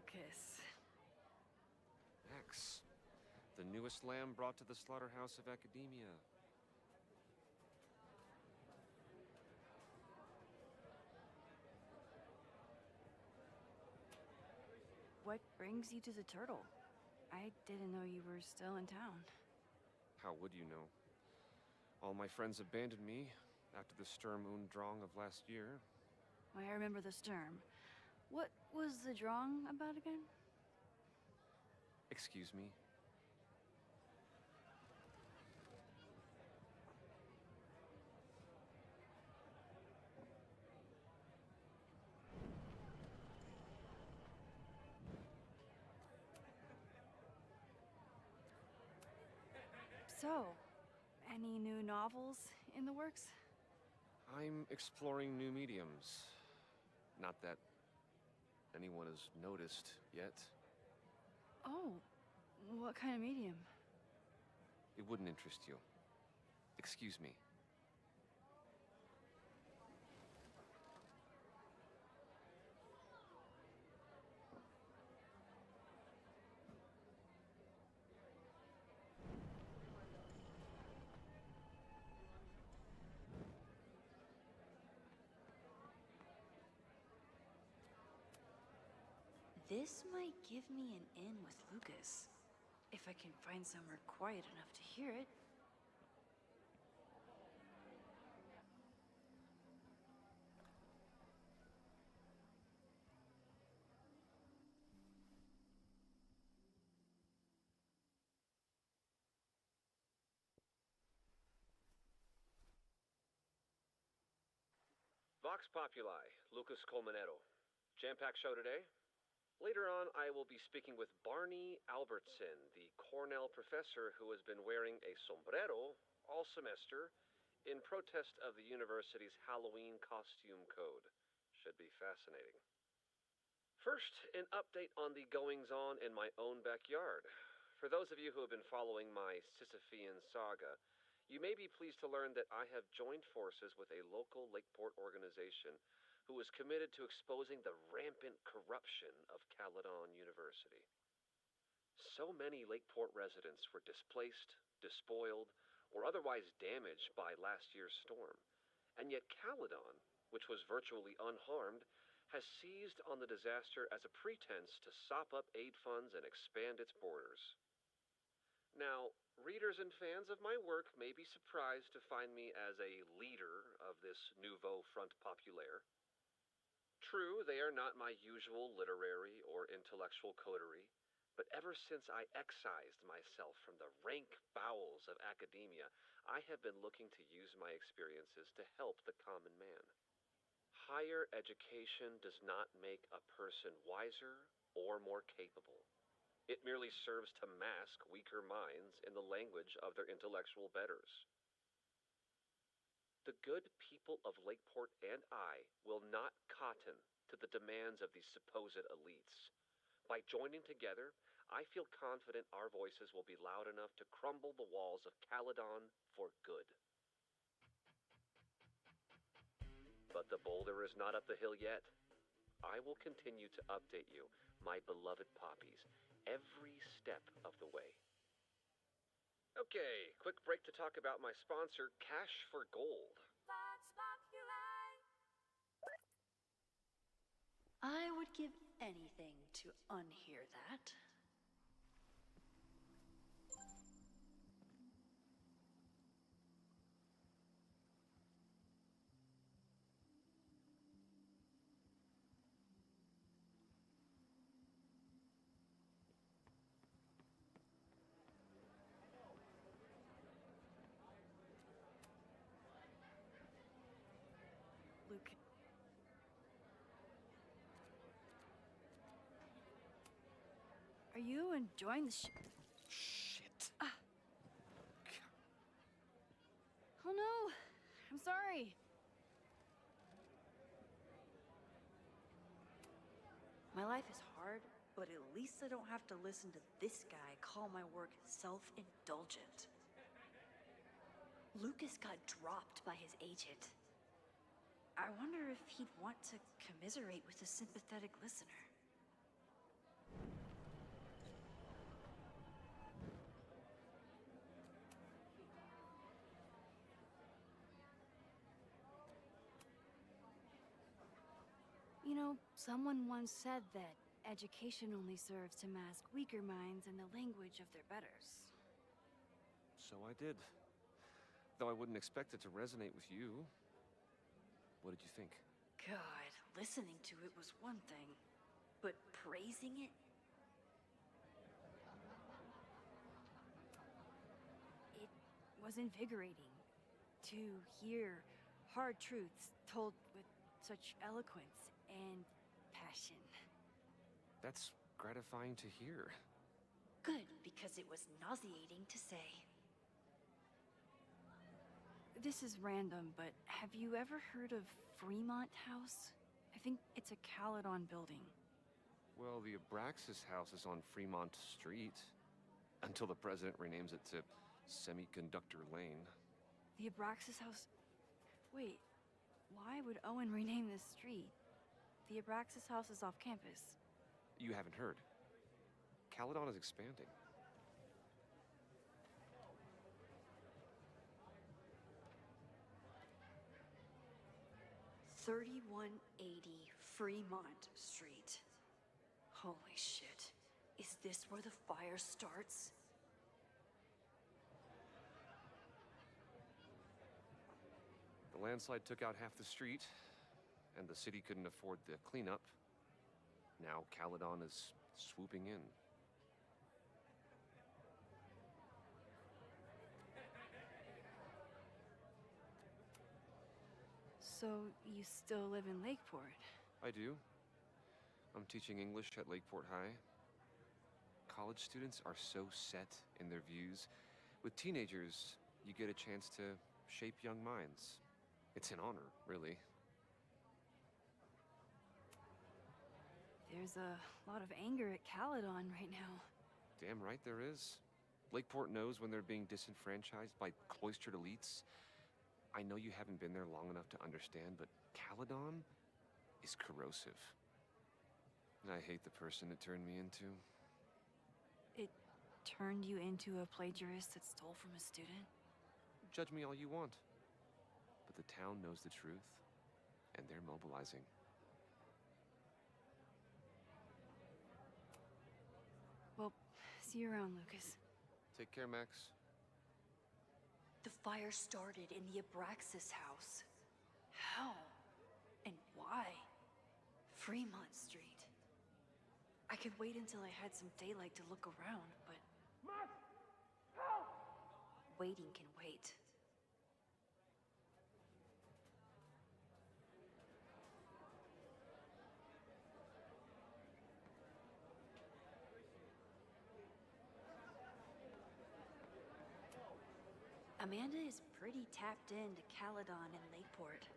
Lucas. X. The newest lamb brought to the slaughterhouse of academia. What brings you to the Turtle? I didn't know you were still in town. How would you know? All my friends abandoned me after the Sturm und Drang of last year. I remember the Sturm. What was the Drang about again? Excuse me? So, any new novels in the works? I'm exploring new mediums. Not that anyone has noticed yet. Oh, what kind of medium? It wouldn't interest you. Excuse me. This might give me an in with Lucas. If I can find somewhere quiet enough to hear it. Vox Populi, Lucas Colmenero. Jam-packed show today. Later on, I will be speaking with Barney Albertson, the Cornell professor who has been wearing a sombrero all semester in protest of the university's Halloween costume code. Should be fascinating. First, an update on the goings-on in my own backyard. For those of you who have been following my Sisyphean saga, you may be pleased to learn that I have joined forces with a local Lakeport organization who is committed to exposing the rampant corruption of Caledon University. So many Lakeport residents were displaced, despoiled, or otherwise damaged by last year's storm, and yet Caledon, which was virtually unharmed, has seized on the disaster as a pretense to sop up aid funds and expand its borders. Now, readers and fans of my work may be surprised to find me as a leader of this nouveau front populaire. True, they are not my usual literary or intellectual coterie, but ever since I excised myself from the rank bowels of academia, I have been looking to use my experiences to help the common man. Higher education does not make a person wiser or more capable. It merely serves to mask weaker minds in the language of their intellectual betters. The good people of Lakeport and I will not cotton to the demands of these supposed elites. By joining together, I feel confident our voices will be loud enough to crumble the walls of Caledon for good. But the boulder is not up the hill yet. I will continue to update you, my beloved poppies, every step of the way. Okay, quick break to talk about my sponsor, Cash for Gold. Vox Populi. I would give anything to unhear that. Luke. Are you enjoying the Shit. Oh no! I'm sorry! My life is hard, but at least I don't have to listen to this guy call my work self-indulgent. Lucas got dropped by his agent. I wonder if he'd want to commiserate with a sympathetic listener. Someone once said that education only serves to mask weaker minds in the language of their betters. So I did. Though I wouldn't expect it to resonate with you. What did you think? God, listening to it was one thing, but praising it? It was invigorating to hear hard truths told with such eloquence and passion. That's gratifying to hear. Good, because it was nauseating to say. This is random, but have you ever heard of Fremont House? I think it's a Caledon building. Well, the Abraxas house is on Fremont Street. Until the president renames it to Semiconductor Lane. The Abraxas House... Wait, why would Owen rename this street? The Abraxas House is off campus. You haven't heard. Caledon is expanding. 3180 Fremont Street. Holy shit. Is this where the fire starts? The landslide took out half the street, and the city couldn't afford the cleanup. Now Caledon is swooping in. So, you still live in Lakeport? I do. I'm teaching English at Lakeport High. College students are so set in their views. With teenagers, you get a chance to shape young minds. It's an honor, really. There's a lot of anger at Caledon right now. Damn right there is. Lakeport knows when they're being disenfranchised by cloistered elites. I know you haven't been there long enough to understand, but Caledon is corrosive. I hate the person it turned me into. It turned you into a plagiarist that stole from a student? Judge me all you want. But the town knows the truth, and they're mobilizing. Well, see you around, Lucas. Take care, Max. The fire started in the Abraxas house. How? And why? Fremont Street. I could wait until I had some daylight to look around, but... Max! Help! Waiting can wait. Amanda is pretty tapped into Caledon and Lakeport.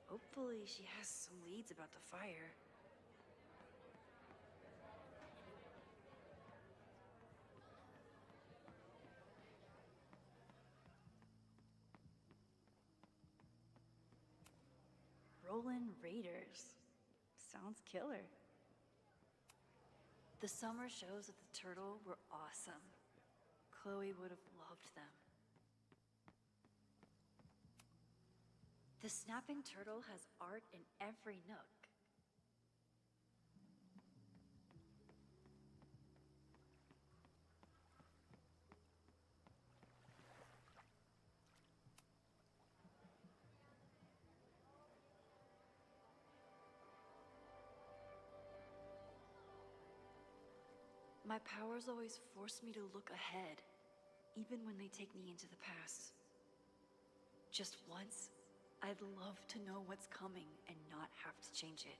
Hopefully she has some leads about the fire. Rollin' Raiders. Sounds killer. The summer shows at the Turtle were awesome. Chloe would have loved them. The Snapping Turtle has art in every nook. My powers always force me to look ahead, even when they take me into the past. Just once, I'd love to know what's coming and not have to change it.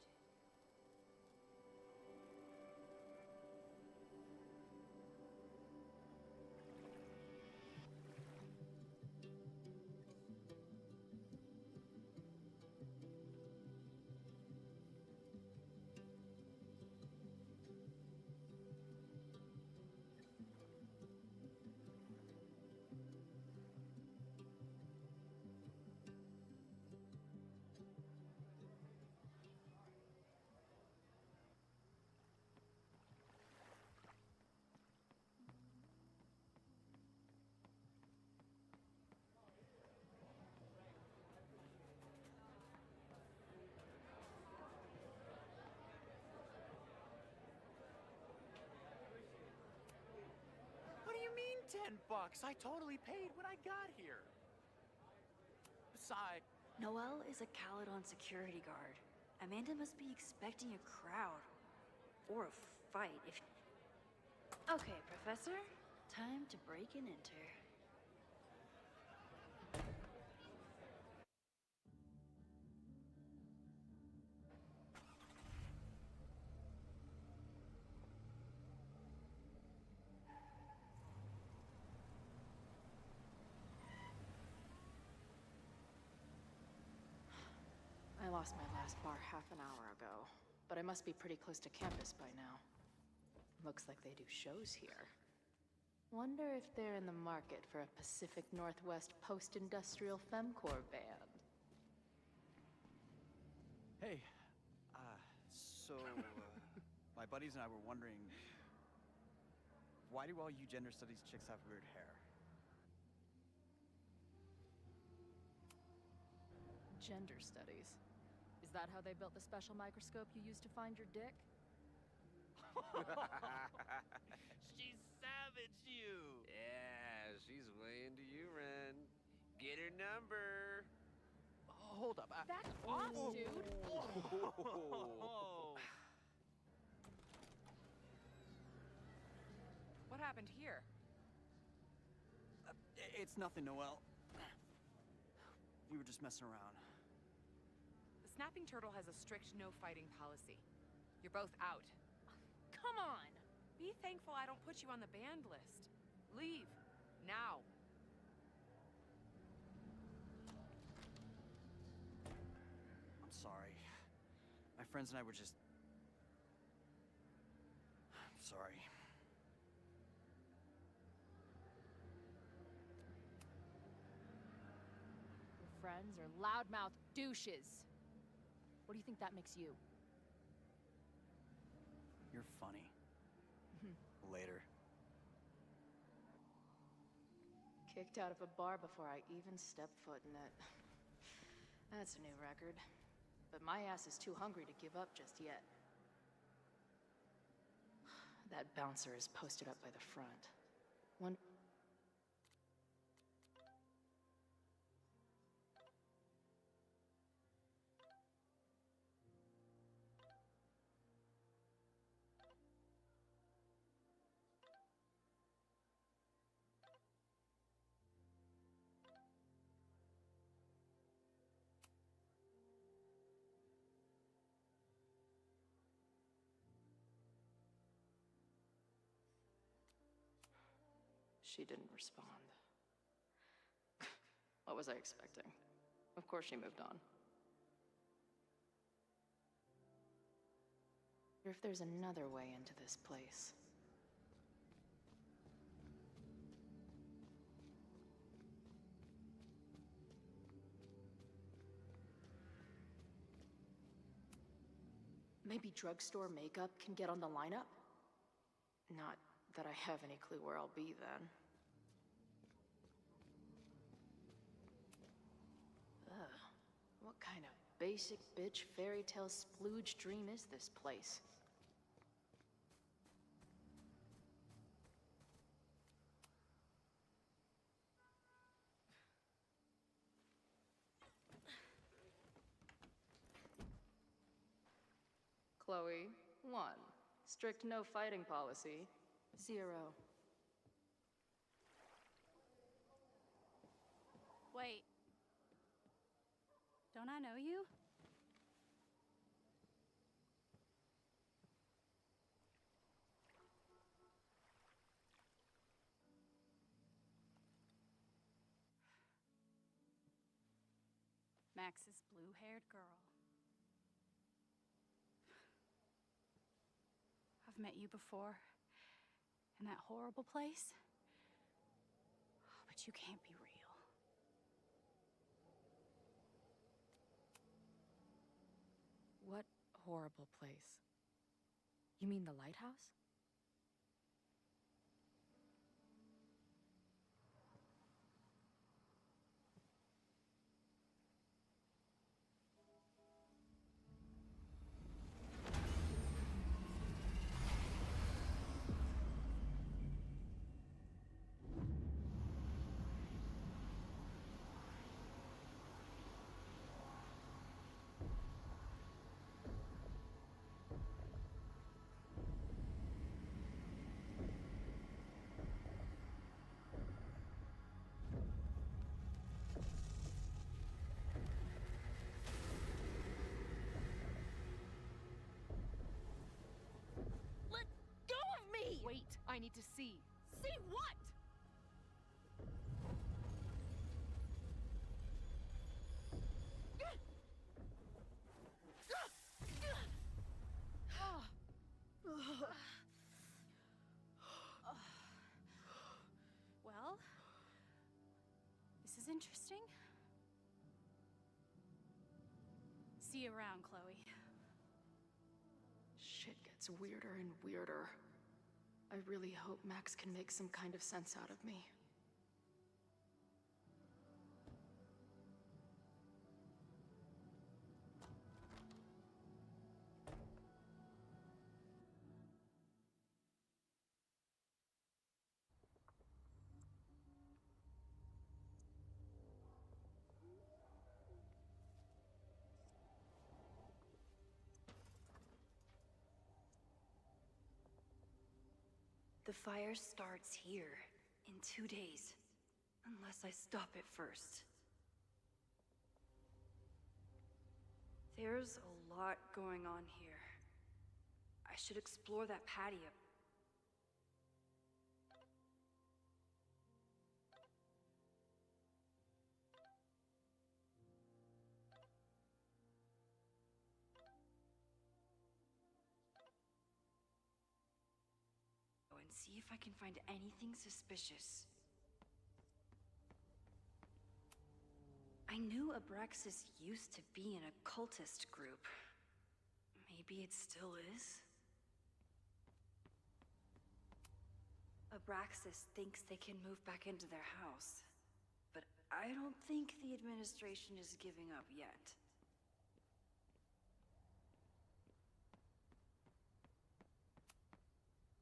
$10. I totally paid when I got here. Besides, Noel is a Caledon security guard. Amanda must be expecting a crowd. Or a fight if... Okay, Professor. Time to break and enter. I lost my last bar half an hour ago, but I must be pretty close to campus by now. Looks like they do shows here. Wonder if they're in the market for a Pacific Northwest post-industrial femcore band. Hey, my buddies and I were wondering, why do all you gender studies chicks have weird hair? Gender studies. Is that how they built the special microscope you used to find your dick? she savaged you. Yeah, she's way into you, Ren. Get her number. Hold up. Back off, dude! What happened here? It's nothing, Noel. We were just messing around. The Snapping Turtle has a strict no-fighting policy. You're both out. Come on! Be thankful I don't put you on the banned list. Leave. Now. I'm sorry. My friends and I were just... I'm sorry. Your friends are loudmouth douches. What do you think that makes you? You're funny. Later. Kicked out of a bar before I even stepped foot in it. That's a new record. But my ass is too hungry to give up just yet. That bouncer is posted up by the front. One... She didn't respond. What was I expecting? Of course she moved on. Wonder if there's another way into this place. Maybe drugstore makeup can get on the lineup? Not that I have any clue where I'll be then. Ugh, what kind of basic bitch fairy tale splooge dream is this place? Chloe, 1. Strict no fighting policy. 0. Wait. Don't I know you? Max's blue-haired girl. I've met you before. In that horrible place. But you can't be real. What horrible place? You mean the lighthouse? I need to see. See what? Well, this is interesting. See you around, Chloe. Shit gets weirder and weirder. I really hope Max can make some kind of sense out of me. The fire starts here in 2 days. Unless I stop it first. There's a lot going on here. I should explore that patio. And see if I can find anything suspicious. I knew Abraxas used to be in a cultist group. Maybe it still is? Abraxas thinks they can move back into their house. But I don't think the administration is giving up yet.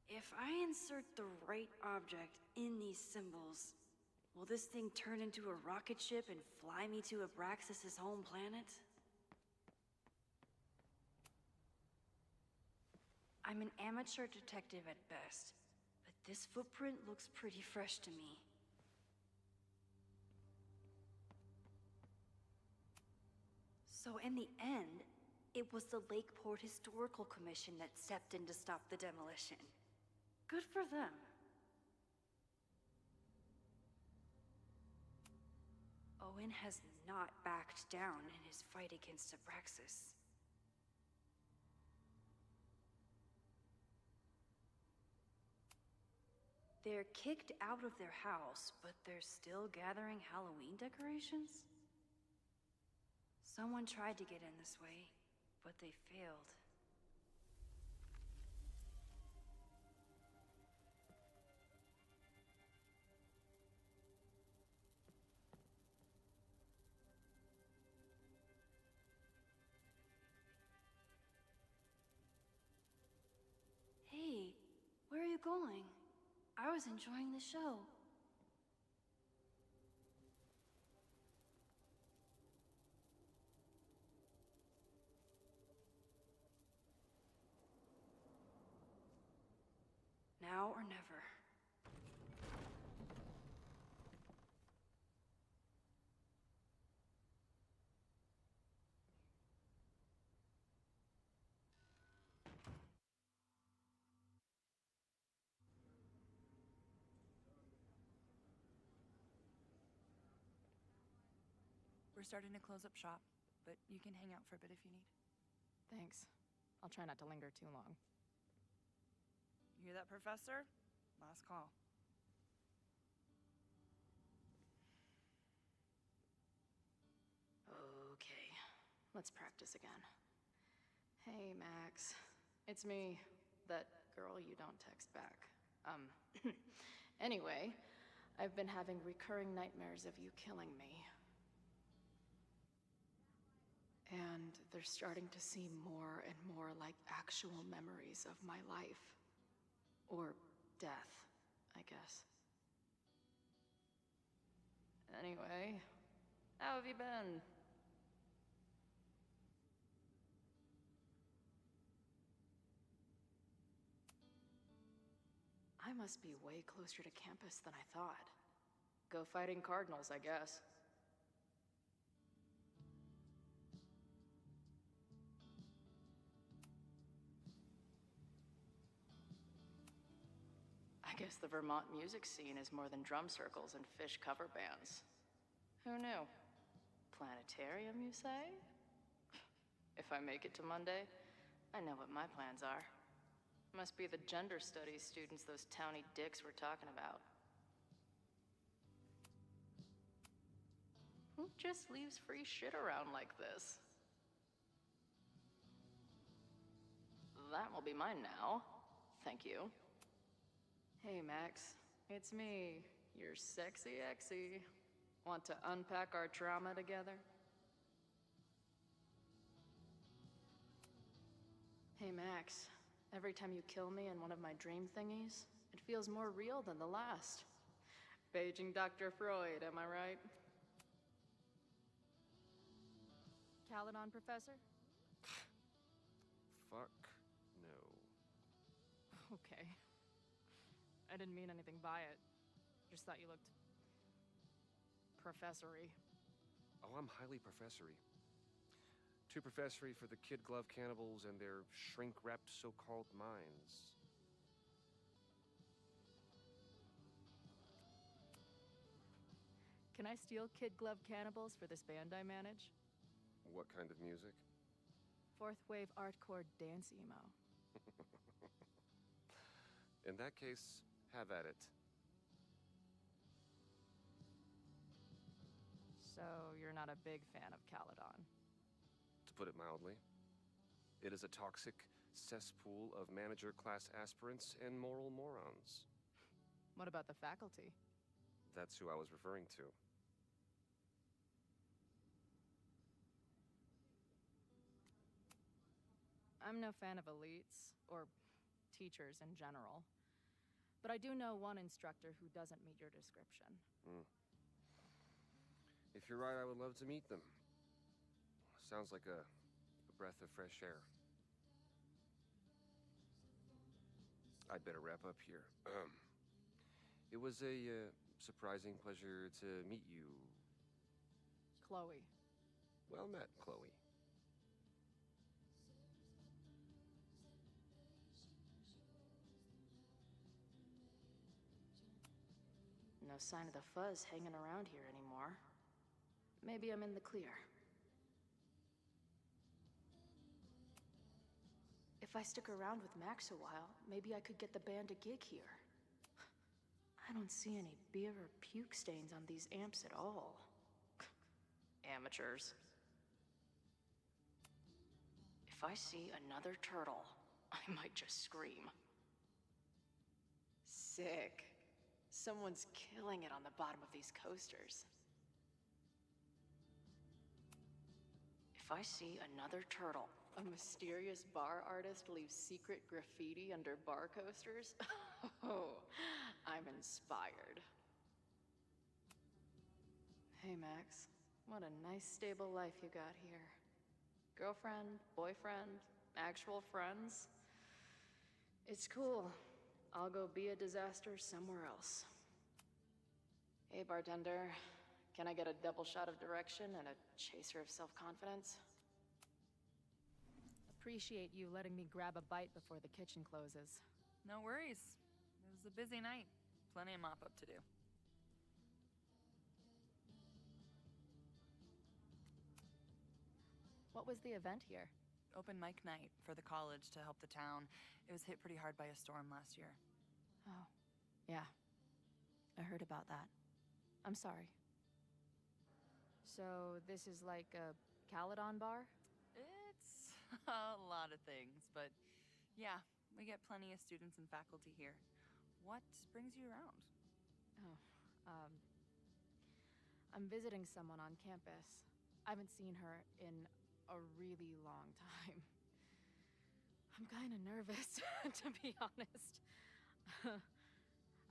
If I insert the right object in these symbols, will this thing turn into a rocket ship and fly me to Abraxas' home planet? I'm an amateur detective at best, but this footprint looks pretty fresh to me. So in the end, it was the Lakeport Historical Commission that stepped in to stop the demolition. Good for them. Owen has not backed down in his fight against Abraxas. They're kicked out of their house, but they're still gathering Halloween decorations? Someone tried to get in this way, but they failed. Hey, where are you going? I was enjoying the show. Now or never. We're starting to close up shop, but you can hang out for a bit if you need. Thanks. I'll try not to linger too long. You hear that, Professor? Last call. Okay, let's practice again. Hey, Max. It's me, that girl you don't text back. Anyway, I've been having recurring nightmares of you killing me. And they're starting to seem more and more like actual memories of my life. Or death, I guess. Anyway, how have you been? I must be way closer to campus than I thought. Go fighting cardinals, I guess. I guess the Vermont music scene is more than drum circles and fish cover bands. Who knew? Planetarium, you say? If I make it to Monday, I know what my plans are. Must be the gender studies students those towny dicks were talking about. Who just leaves free shit around like this? That will be mine now. Thank you. Hey, Max. It's me, your sexy exy. Want to unpack our trauma together? Hey, Max. Every time you kill me in one of my dream thingies, it feels more real than the last. Paging Dr. Freud, am I right? Caledon, Professor? Fuck no. Okay. I didn't mean anything by it. Just thought you looked... professory. Oh, I'm highly professory. Too professory for the kid glove cannibals and their shrink-wrapped so-called minds. Can I steal kid glove cannibals for this band I manage? What kind of music? Fourth wave artcore dance emo. In that case, have at it. So, you're not a big fan of Caledon? To put it mildly, it is a toxic cesspool of manager-class aspirants and moral morons. What about the faculty? That's who I was referring to. I'm no fan of elites, or teachers in general. But I do know one instructor who doesn't meet your description. If you're right, I would love to meet them. Sounds like a breath of fresh air. I'd better wrap up here. It was a surprising pleasure to meet you. Chloe. Well met, Chloe. No sign of the fuzz hanging around here anymore. Maybe I'm in the clear. If I stick around with Max a while, maybe I could get the band a gig here. I don't see any beer or puke stains on these amps at all. Amateurs. If I see another turtle, I might just scream. Sick. Someone's killing it on the bottom of these coasters. If I see another turtle, a mysterious bar artist leaves secret graffiti under bar coasters, oh, I'm inspired. Hey, Max. What a nice, stable life you got here. Girlfriend, boyfriend, actual friends. It's cool. I'll go be a disaster somewhere else. Hey, bartender. Can I get a double shot of direction and a chaser of self-confidence? Appreciate you letting me grab a bite before the kitchen closes. No worries. It was a busy night. Plenty of mop-up to do. What was the event here? Open mic night for the college to help the town. It was hit pretty hard by a storm last year. Oh, yeah. I heard about that. I'm sorry. So, this is like a Caledon bar? It's a lot of things, but yeah, we get plenty of students and faculty here. What brings you around? Oh, I'm visiting someone on campus. I haven't seen her in a really long time. I'm kinda nervous, to be honest.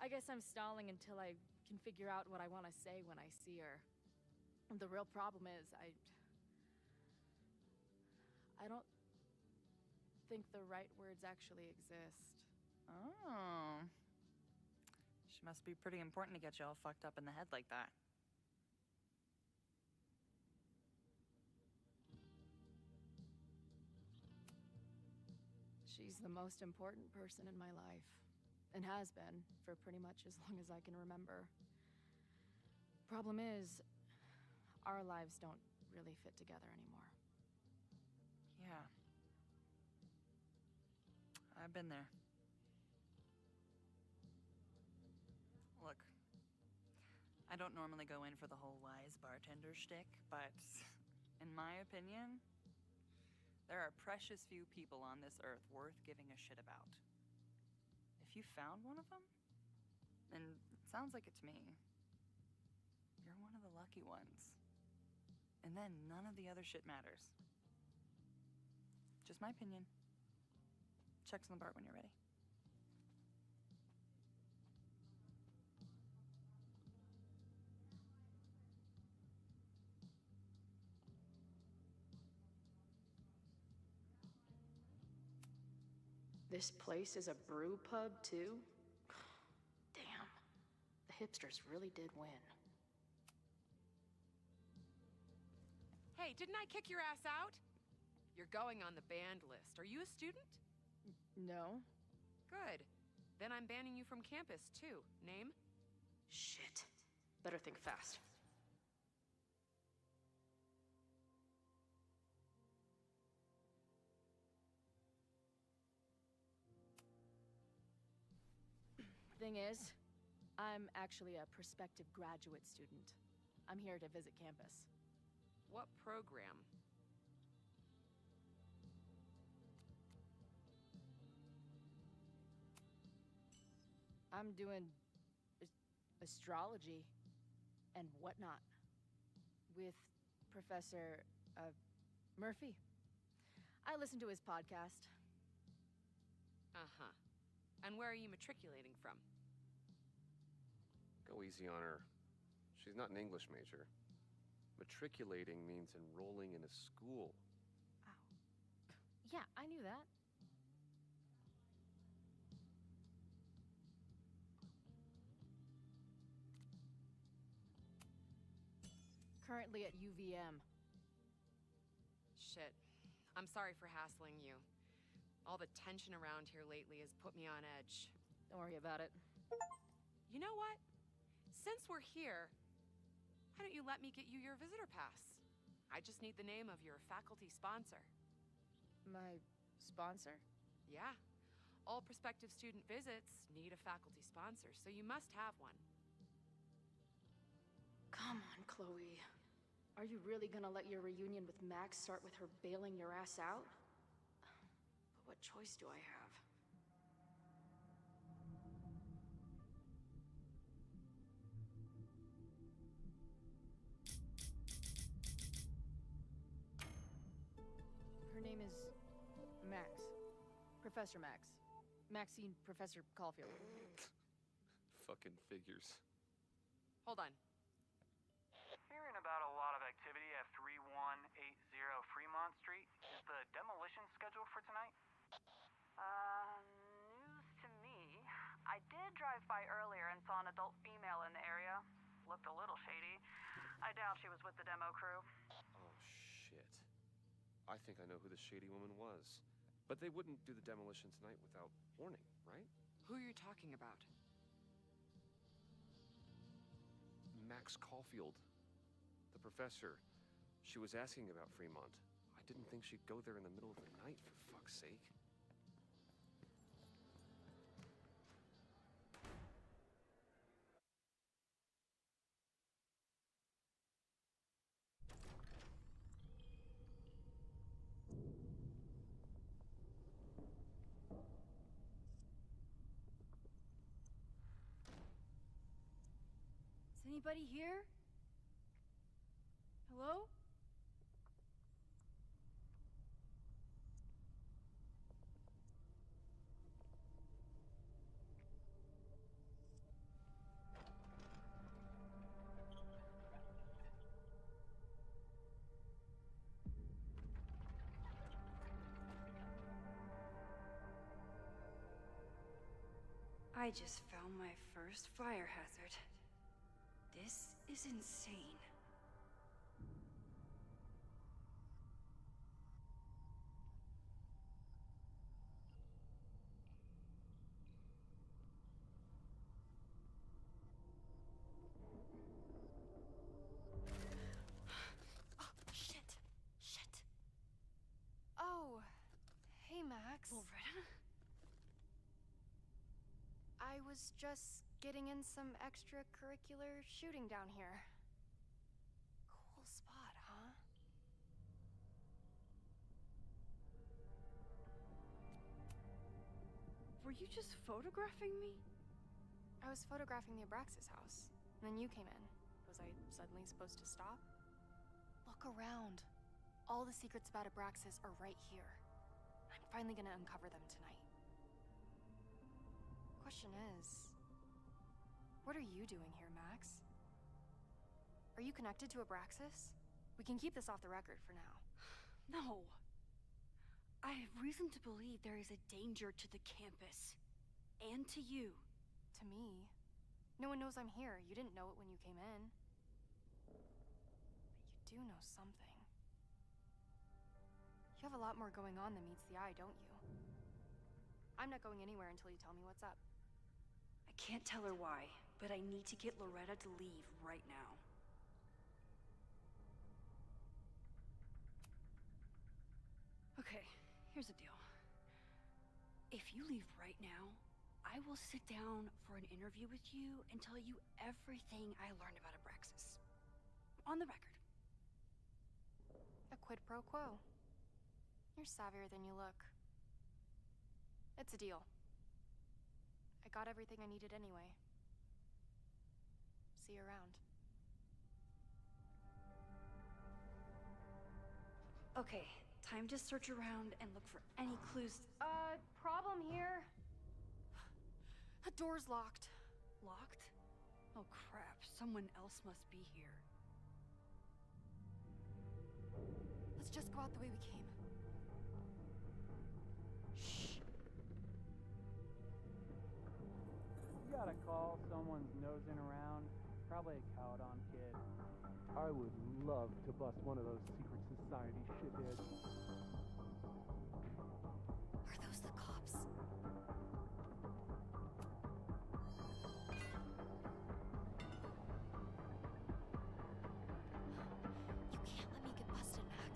I guess I'm stalling until I can figure out what I want to say when I see her. The real problem is, I don't think the right words actually exist. Oh. She must be pretty important to get you all fucked up in the head like that. She's the most important person in my life. and has been for pretty much as long as I can remember. Problem is, our lives don't really fit together anymore. Yeah. I've been there. Look, I don't normally go in for the whole wise bartender shtick, but in my opinion, there are precious few people on this earth worth giving a shit about. If you found one of them, and it sounds like it's me, you're one of the lucky ones. And then none of the other shit matters. Just my opinion. Checks on the BART when you're ready. This place is a brew pub, too? Damn. The hipsters really did win. Hey, didn't I kick your ass out? You're going on the banned list. Are you a student? No. Good. Then I'm banning you from campus, too. Name? Shit. Better think fast. Thing is, I'm actually a prospective graduate student. I'm here to visit campus. What program? I'm doing astrology and whatnot with Professor Murphy. I listen to his podcast. Uh-huh. And where are you matriculating from? Go easy on her. She's not an English major. Matriculating means enrolling in a school. Yeah, I knew that. Currently at UVM. Shit. I'm sorry for hassling you. All the tension around here lately has put me on edge. Don't worry about it. You know what? Since we're here, why don't you let me get you your visitor pass? I just need the name of your faculty sponsor. My sponsor? Yeah. All prospective student visits need a faculty sponsor, so you must have one. Come on, Chloe. Are you really gonna let your reunion with Max start with her bailing your ass out? But what choice do I have? Her name is Max. Professor Max. Maxine Professor Caulfield. Fucking figures. Hold on. Hearing about a lot of activity at 3180 Fremont Street. Is the demolition scheduled for tonight? News to me. I did drive by earlier and saw an adult female in the area. Looked a little shady. I doubt she was with the demo crew. Oh, shit. I think I know who the shady woman was. But they wouldn't do the demolition tonight without warning, right? Who are you talking about? Max Caulfield. The professor. She was asking about Fremont. I didn't think she'd go there in the middle of the night, for fuck's sake. Is anybody here? Hello? I just found my first fire hazard. This is insane. Loretta? I was just getting in some extracurricular shooting down here. Cool spot, huh? Were you just photographing me? I was photographing the Abraxas house, and then you came in. Was I suddenly supposed to stop? Look around. All the secrets about Abraxas are right here. I'm finally gonna uncover them tonight. Question is, what are you doing here, Max? Are you connected to Abraxas? We can keep this off the record for now. No. I have reason to believe there is a danger to the campus. And to you. To me? No one knows I'm here. You didn't know it when you came in. But you do know something. You have a lot more going on than meets the eye, don't you? I'm not going anywhere until you tell me what's up. I can't tell her why, but I need to get Loretta to leave right now. Okay, here's the deal. If you leave right now, I will sit down for an interview with you and tell you everything I learned about Abraxas. On the record. A quid pro quo. You're savvier than you look. It's a deal. I got everything I needed anyway. See you around. Okay, time to search around and look for any clues. Problem here. The door's locked. Locked? Oh crap, someone else must be here. Let's just go out the way we came. Shh. You got a call, someone's nosing around. Probably a Caledon kid. I would love to bust one of those secret society shitheads. Are those the cops? You can't let me get busted, Max.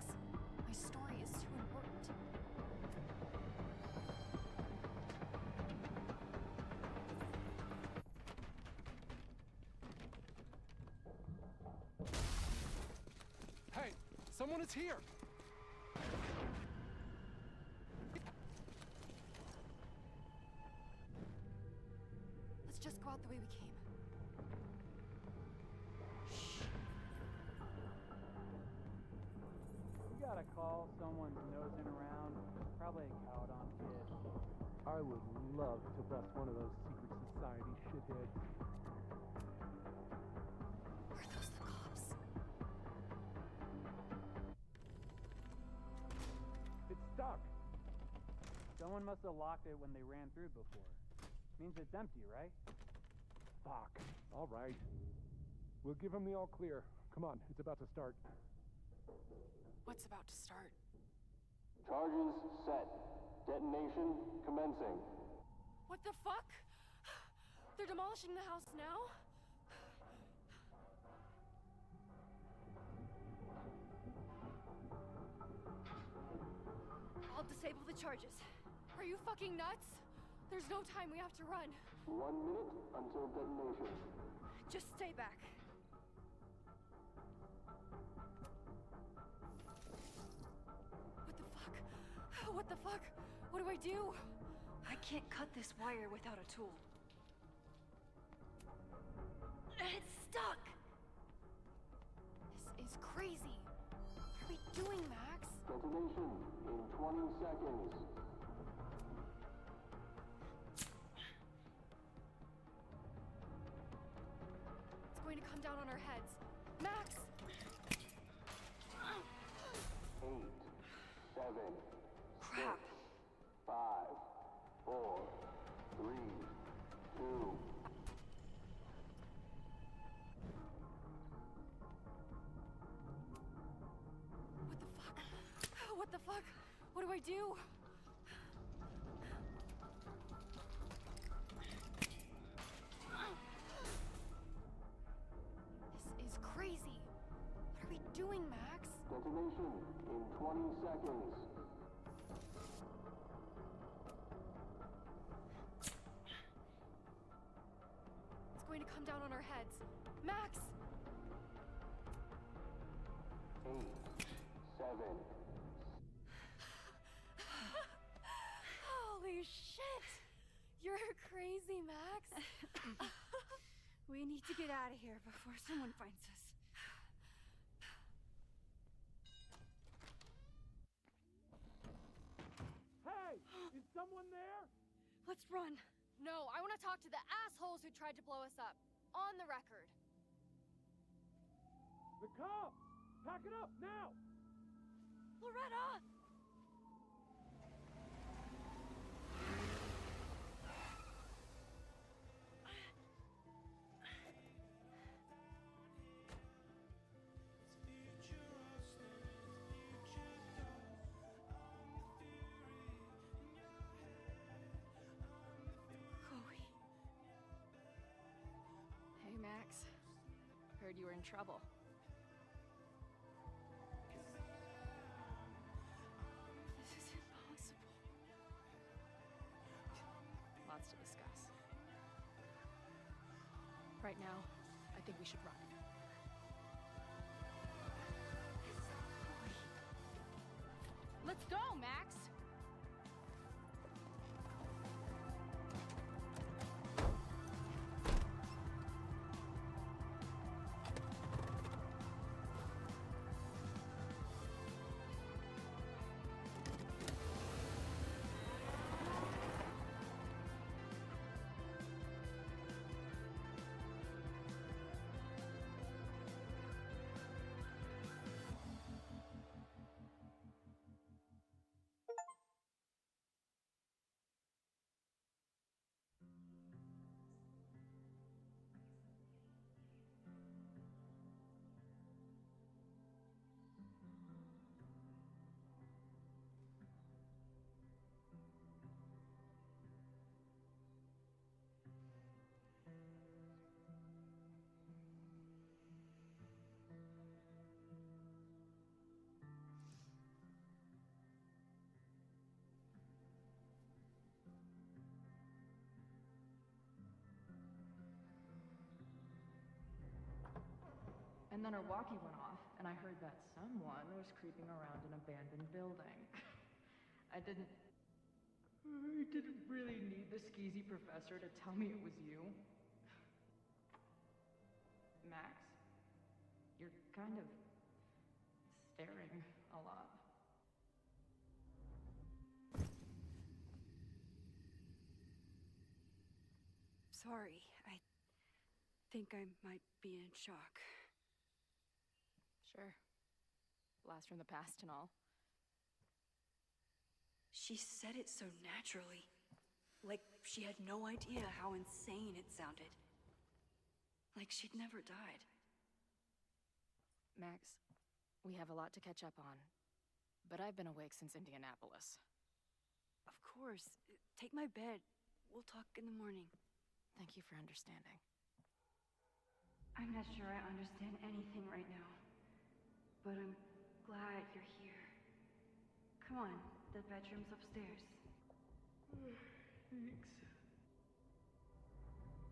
My story is too important. Hey, someone is here! Let's just go out the way we came. Shh. You got a call, someone's nosing around. Probably a Caledon kid. I would love to bust one of those secret society shitheads. Are those the cops? It's stuck. Someone must have locked it when they ran through before. Means it's empty, right? Fuck. All right. We'll give him the all clear. Come on, it's about to start. What's about to start? Charges set. Detonation commencing. What the fuck? They're demolishing the house now? I'll disable the charges. Are you fucking nuts? There's no time, we have to run. 1 minute until detonation. Just stay back. What the fuck? What the fuck? What do I do? I can't cut this wire without a tool. It's stuck! This is crazy. What are we doing, Max? Detonation in 20 seconds. It's going to come down on our heads. Max! 8, 7, Crap. 5, 4, 3, 2. What the fuck? What do I do? This is crazy. What are we doing, Max? Detonation in 20 seconds. come down on our heads. Max! 8, 7. Holy shit! You're crazy, Max. We need to get out of here before someone finds us. Hey! Is someone there? Let's run. No, I want to talk to the assholes who tried to blow us up. On the record. The cops! Pack it up, now! Loretta! Chloe. Hey, Max. Heard you were in trouble. This is impossible. Lots to discuss. Right now, I think we should run. Let's go, Max! And then our walkie went off, and I heard that someone was creeping around an abandoned building. I didn't really need the skeezy professor to tell me it was you. Max, you're kind of staring a lot. Sorry, I think I might be in shock. Sure. Blast from the past and all. She said it so naturally. Like she had no idea how insane it sounded. Like she'd never died. Max, we have a lot to catch up on. But I've been awake since Indianapolis. Of course. Take my bed. We'll talk in the morning. Thank you for understanding. I'm not sure I understand anything right now. But I'm glad you're here. Come on, the bedroom's upstairs. Thanks.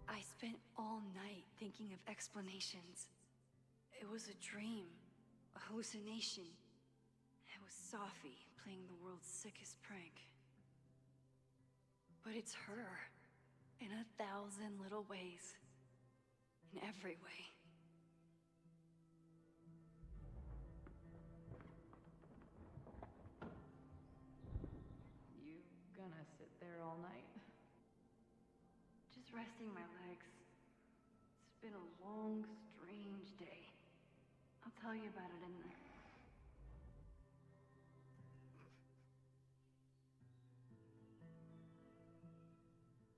I spent all night thinking of explanations. It was a dream, a hallucination. It was Sophie playing the world's sickest prank. But it's her, in 1,000 little ways. In every way. You gonna sit there all night? Just resting my legs. It's been a long, strange day. I'll tell you about it in the...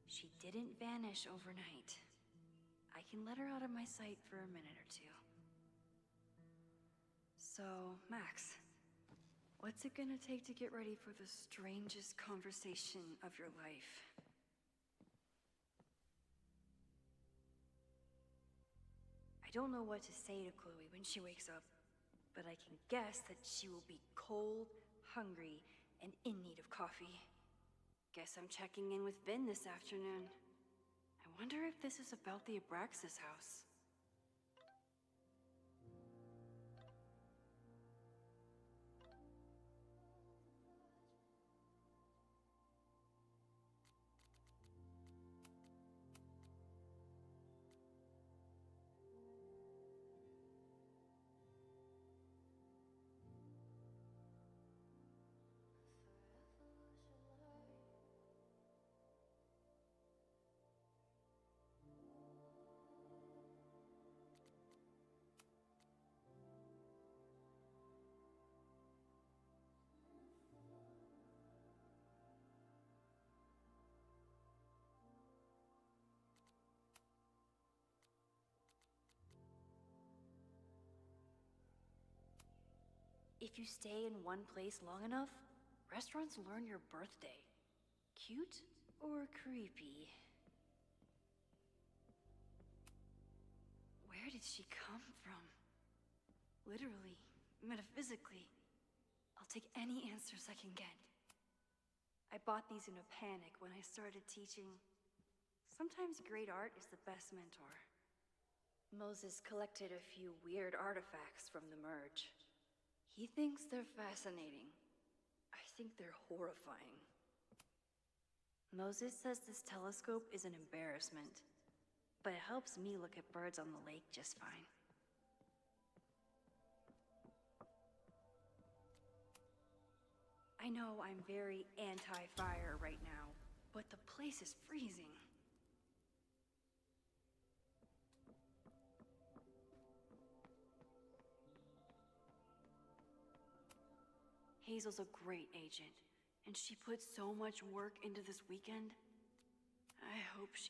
She didn't vanish overnight. I can let her out of my sight for a minute or two. So, Max, what's it gonna take to get ready for the strangest conversation of your life? I don't know what to say to Chloe when she wakes up, but I can guess that she will be cold, hungry, and in need of coffee. Guess I'm checking in with Vin this afternoon. I Wonder if this is about the Abraxas house. If you stay in one place long enough, restaurants learn your birthday. Cute or creepy? Where did she come from? Literally, metaphysically. I'll take any answers I can get. I bought these in a panic when I started teaching. Sometimes great art is the best mentor. Moses collected a few weird artifacts from the merge. He thinks they're fascinating. I think they're horrifying. Moses says this telescope is an embarrassment, but it helps me look at birds on the lake just fine. I know I'm very anti-fire right now, but the place is freezing. Hazel's a great agent, and she put so much work into this weekend. I hope she...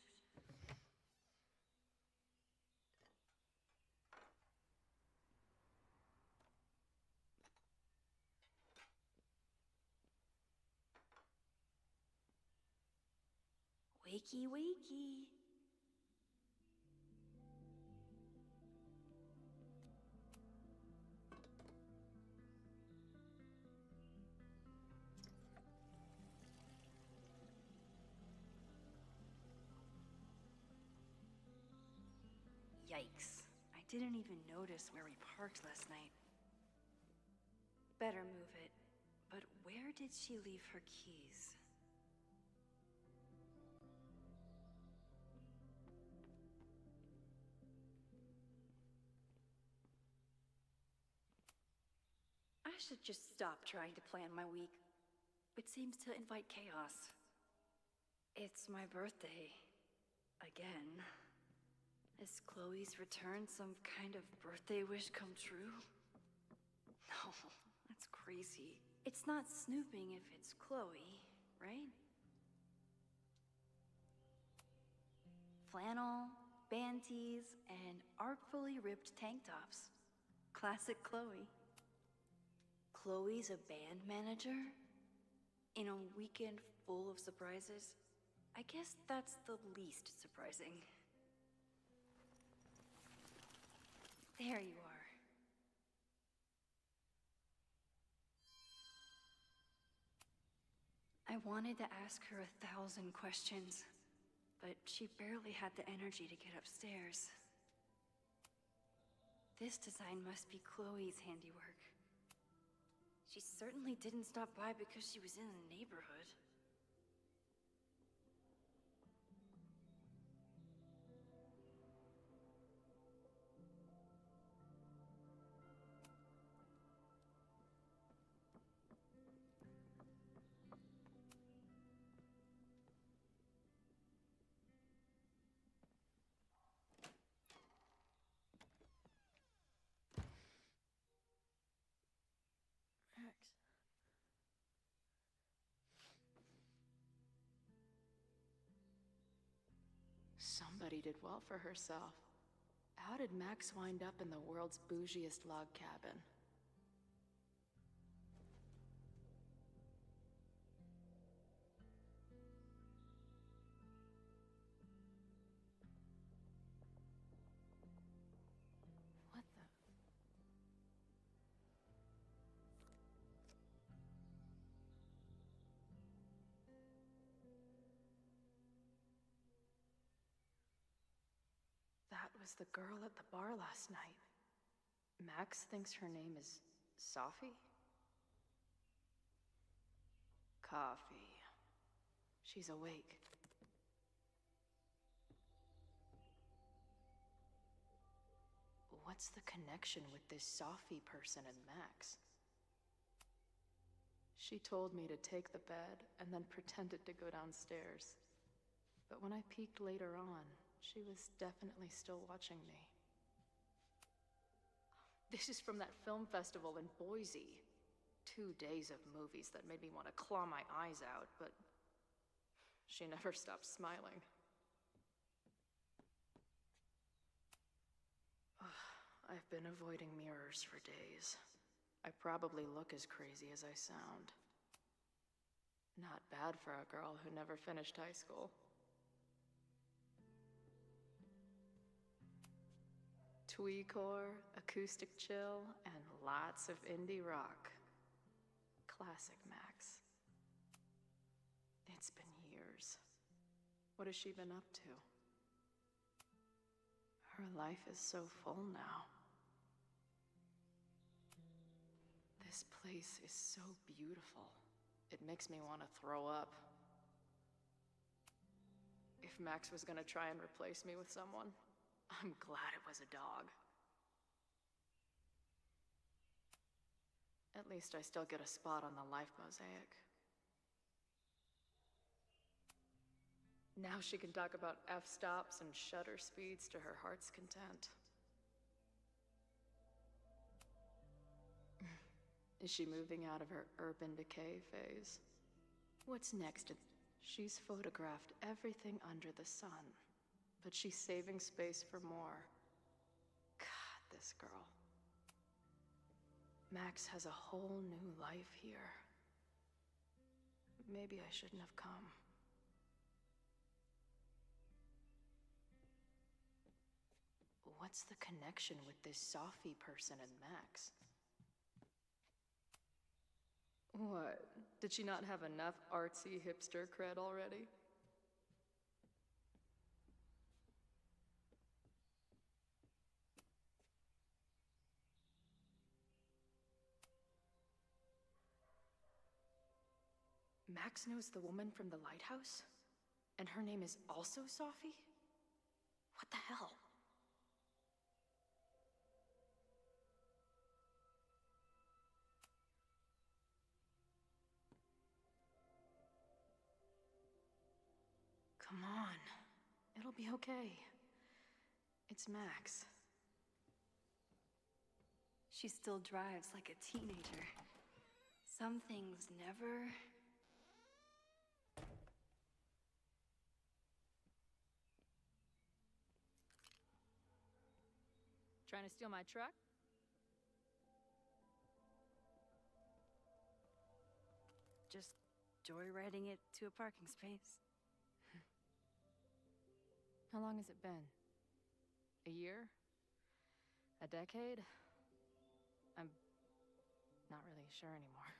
Wakey, wakey. Yikes. I didn't even notice where we parked last night. Better move it. But where did she leave her keys? I should just stop trying to plan my week. It seems to invite chaos. It's my birthday. Again. Is Chloe's return some kind of birthday wish come true? No, that's crazy. It's not snooping if it's Chloe, right? Flannel, band tees, and artfully ripped tank tops. Classic Chloe. Chloe's a band manager? In a weekend full of surprises? I guess that's the least surprising. There you are. I wanted to ask her 1,000 questions, but she barely had the energy to get upstairs. This design must be Chloe's handiwork. She certainly didn't stop by because she was in the neighborhood. Somebody did well for herself. How did Max wind up in the world's bougiest log cabin? What the? was the girl at the bar last night. Max thinks her name is Sophie? Coffee. She's awake. What's the connection with this Sophie person and Max? She told me to take the bed and then pretended to go downstairs. But when I peeked later on, she was definitely still watching me. This is from that film festival in Boise. 2 days of movies that made me want to claw my eyes out, but she never stopped smiling. I've been avoiding mirrors for days. I probably look as crazy as I sound. Not bad for a girl who never finished high school. Tweecore, acoustic chill, and lots of indie rock. Classic Max. It's been years. What has she been up to? Her life is so full now. This place is so beautiful. It makes me want to throw up. If Max was gonna try and replace me with someone, I'm glad it was a dog. At least I still get a spot on the life mosaic. Now she can talk about f-stops and shutter speeds to her heart's content. Is she moving out of her urban decay phase? What's next? She's photographed everything under the sun, but she's saving space for more. God, this girl. Max has a whole new life here. Maybe I shouldn't have come. What's the connection with this Sophie person and Max? What? Did she not have enough artsy hipster cred already? Max knows the woman from the lighthouse? And her name is also Sophie? What the hell? Come on. It'll be okay. It's Max. She still drives like a teenager. Some things never... Trying to steal my truck? Just joyriding it to a parking space. How long has it been? A year? A decade? I'm not really sure anymore.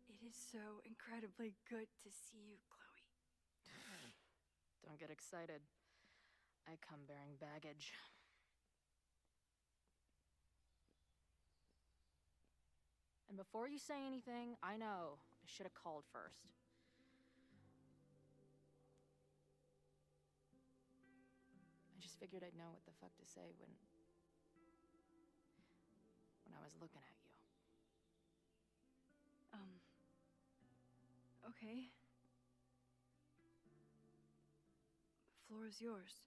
It is so incredibly good to see you, Chloe. Don't get excited. I come bearing baggage. And before you say anything, I know I should have called first. I just figured I'd know what the fuck to say when I was looking at you. Okay. The floor is yours.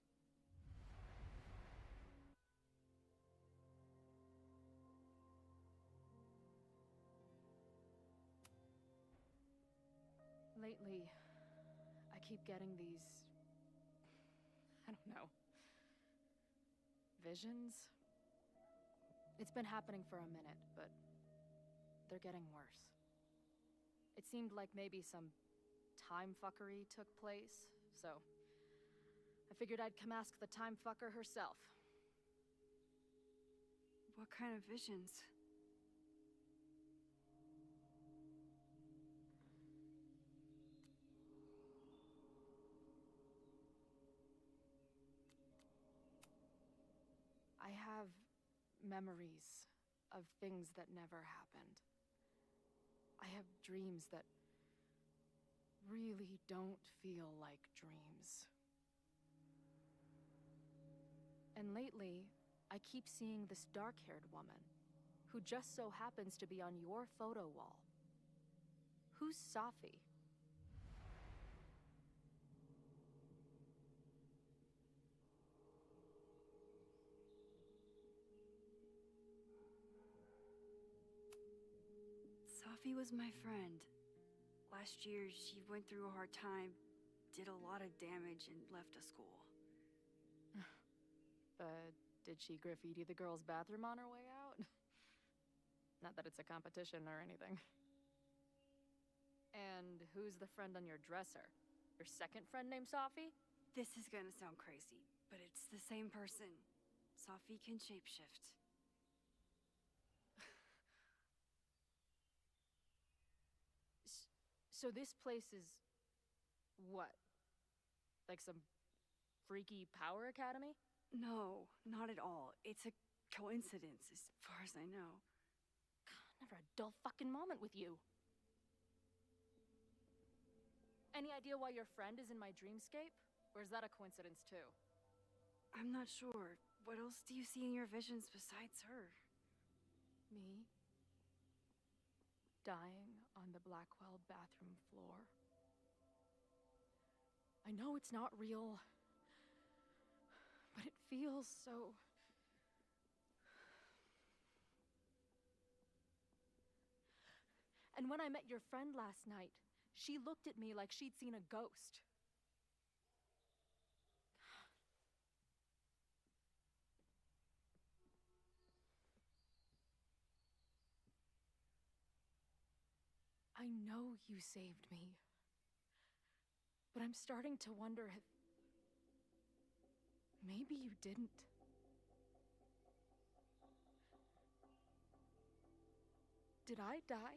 Lately, I keep getting these... I don't know. Visions? It's been happening for a minute, but they're getting worse. It seemed like maybe some time fuckery took place, so I figured I'd come ask the time fucker herself. What kind of visions? memories of things that never happened. I have dreams that really don't feel like dreams. And lately, I keep seeing this dark-haired woman, who just so happens to be on your photo wall. Who's Safi? Safi was my friend. Last year, she went through a hard time, did a lot of damage, and left a school. Did she graffiti the girls' bathroom on her way out? Not that it's a competition or anything. And who's the friend on your dresser? Your second friend named Safi? This is gonna sound crazy, but it's the same person. Safi can shapeshift. So this place is... what? Like some freaky power academy? No, not at all. It's a coincidence, as far as I know. God, never a dull fucking moment with you. Any idea why your friend is in my dreamscape? Or is that a coincidence too? I'm not sure. What else do you see in your visions besides her? Me? Dying on the Blackwell bathroom floor. I know it's not real, but it feels so... And when I met your friend last night, she looked at me like she'd seen a ghost. I know you saved me, but I'm starting to wonder if maybe you didn't. Did I die?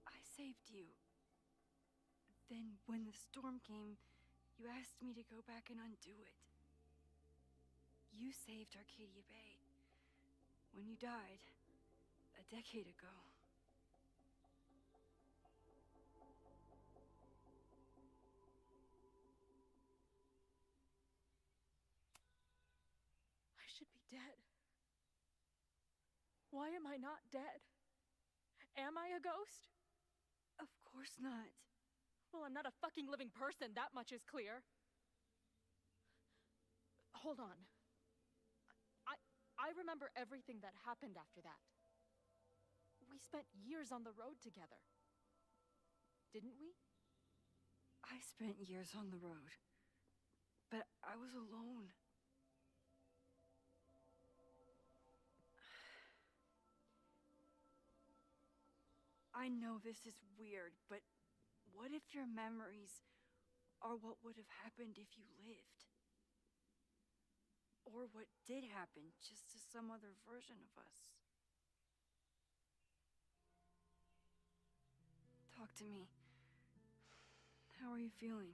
I saved you. Then, when the storm came, you asked me to go back and undo it. You saved Arcadia Bay. When you died, a decade ago. I should be dead. Why am I not dead? Am I a ghost? Of course not. Well, I'm not a fucking living person, that much is clear. Hold on. I remember everything that happened after that. We spent years on the road together. Didn't we? I spent years on the road. But I was alone. I know this is weird, but what if your memories are what would have happened if you lived? Or what did happen, just to some other version of us? Talk to me. How are you feeling?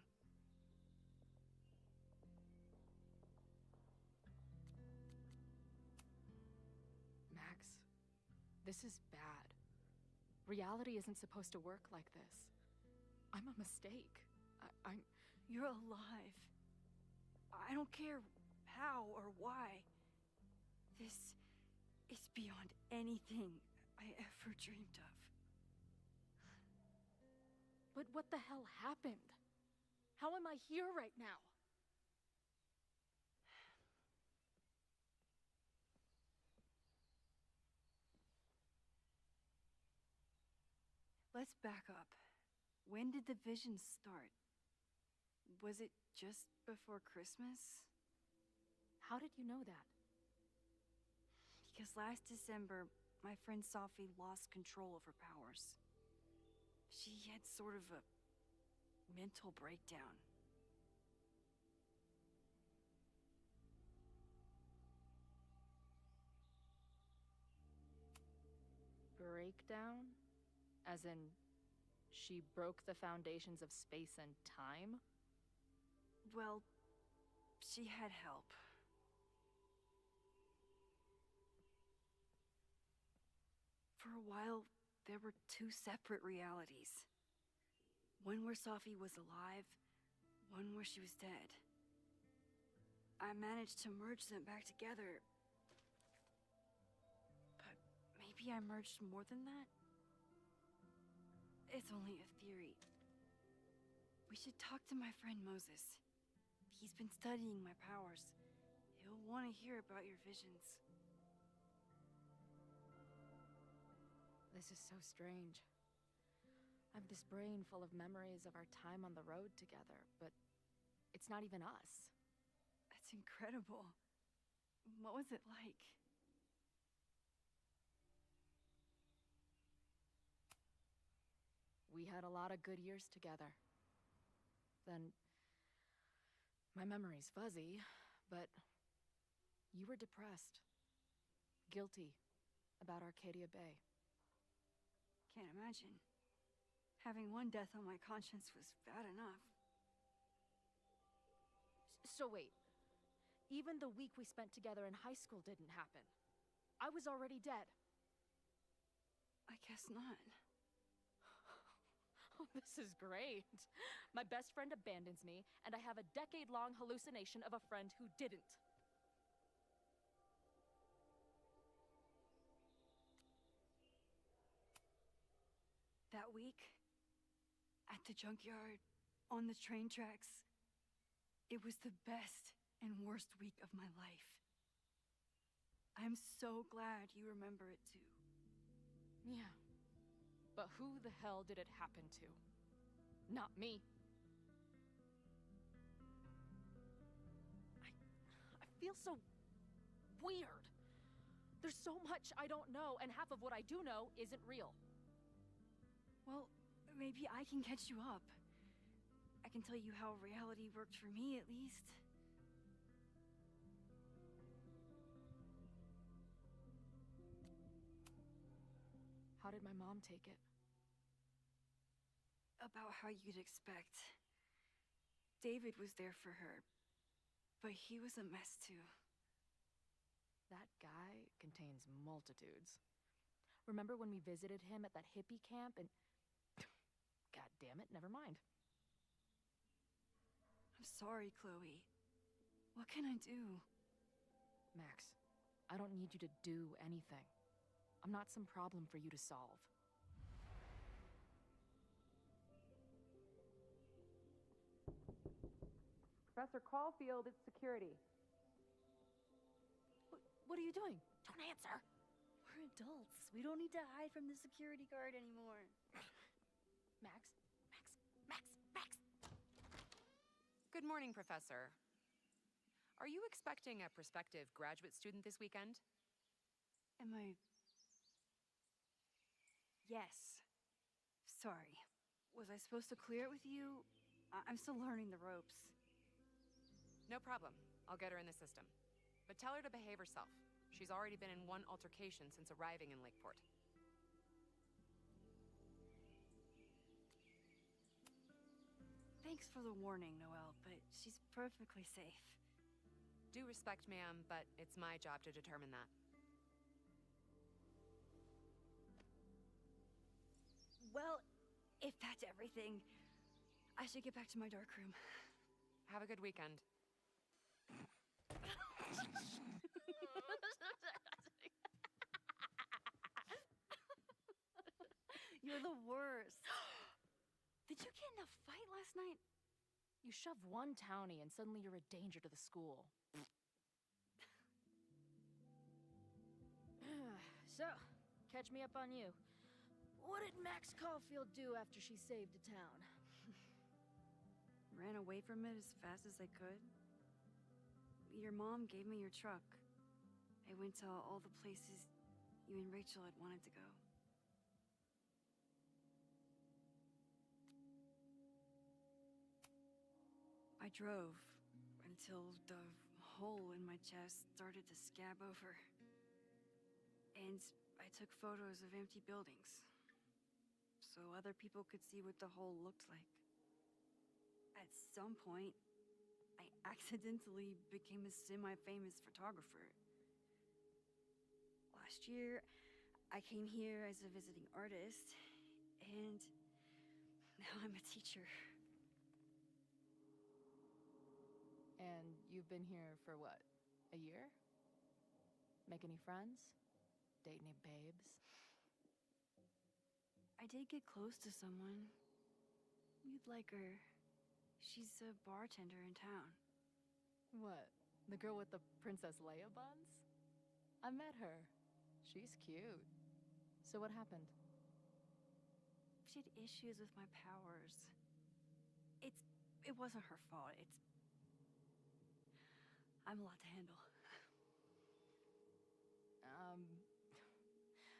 Max, this is bad. Reality isn't supposed to work like this. I'm a mistake. I'm... You're alive. I don't care how or why. This is beyond anything I ever dreamed of. But what the hell happened? How am I here right now? Let's back up. When did the vision start? Was it just before Christmas? How did you know that? Because last December, my friend Safi lost control of her powers. She had sort of a mental breakdown. Breakdown? As in, she broke the foundations of space and time? Well, she had help. For a while, there were two separate realities. One where Safi was alive, one where she was dead. I managed to merge them back together. But maybe I merged more than that? It's only a theory. We should talk to my friend Moses. He's been studying my powers. He'll want to hear about your visions. This is so strange. I have this brain full of memories of our time on the road together, but it's not even us. That's incredible. What was it like? We had a lot of good years together. Then, my memory's fuzzy, but you were depressed. Guilty about Arcadia Bay. Can't imagine. Having one death on my conscience was bad enough. So wait, even the week we spent together in high school didn't happen. I was already dead. I guess not. Oh, this is great. My best friend abandons me, and I have a decade-long hallucination of a friend who didn't. That week, at the junkyard, on the train tracks, it was the best and worst week of my life. I'm so glad you remember it too. Yeah. But who the hell did it happen to? Not me. I feel so weird. There's so much I don't know, and half of what I do know isn't real. Well, maybe I can catch you up. I can tell you how reality worked for me, at least. How did my mom take it? About how you'd expect. David was there for her, but he was a mess too. That guy contains multitudes. Remember when we visited him at that hippie camp and... God damn it, never mind. I'm sorry, Chloe. What can I do? Max, I don't need you to do anything. I'm not some problem for you to solve. Professor Caulfield, it's security. What are you doing? Don't answer! We're adults. We don't need to hide from the security guard anymore. Max? Good morning, Professor. Are you expecting a prospective graduate student this weekend? Am I... Yes. Sorry. Was I supposed to clear it with you? I'm still learning the ropes. No problem. I'll get her in the system. But tell her to behave herself. She's already been in one altercation since arriving in Lakeport. Thanks for the warning, Noelle, but she's perfectly safe. Due respect, ma'am, but it's my job to determine that. Well, if that's everything, I should get back to my dark room. Have a good weekend. You're the worst. Did you get in a fight last night? You shove one townie and suddenly you're a danger to the school. So, catch me up on you. What did Max Caulfield do after she saved a town? Ran away from it as fast as I could. Your mom gave me your truck. I went to all the places you and Rachel had wanted to go. I drove until the hole in my chest started to scab over. And I took photos of empty buildings, so other people could see what the hole looked like. At some point, I accidentally became a semi-famous photographer. Last year, I came here as a visiting artist, and now I'm a teacher. And you've been here for what? A year? Make any friends? Date any babes? I did get close to someone. You'd like her. She's a bartender in town. What? The girl with the Princess Leia buns? I met her. She's cute. So what happened? She had issues with my powers. It wasn't her fault. I'm a lot to handle.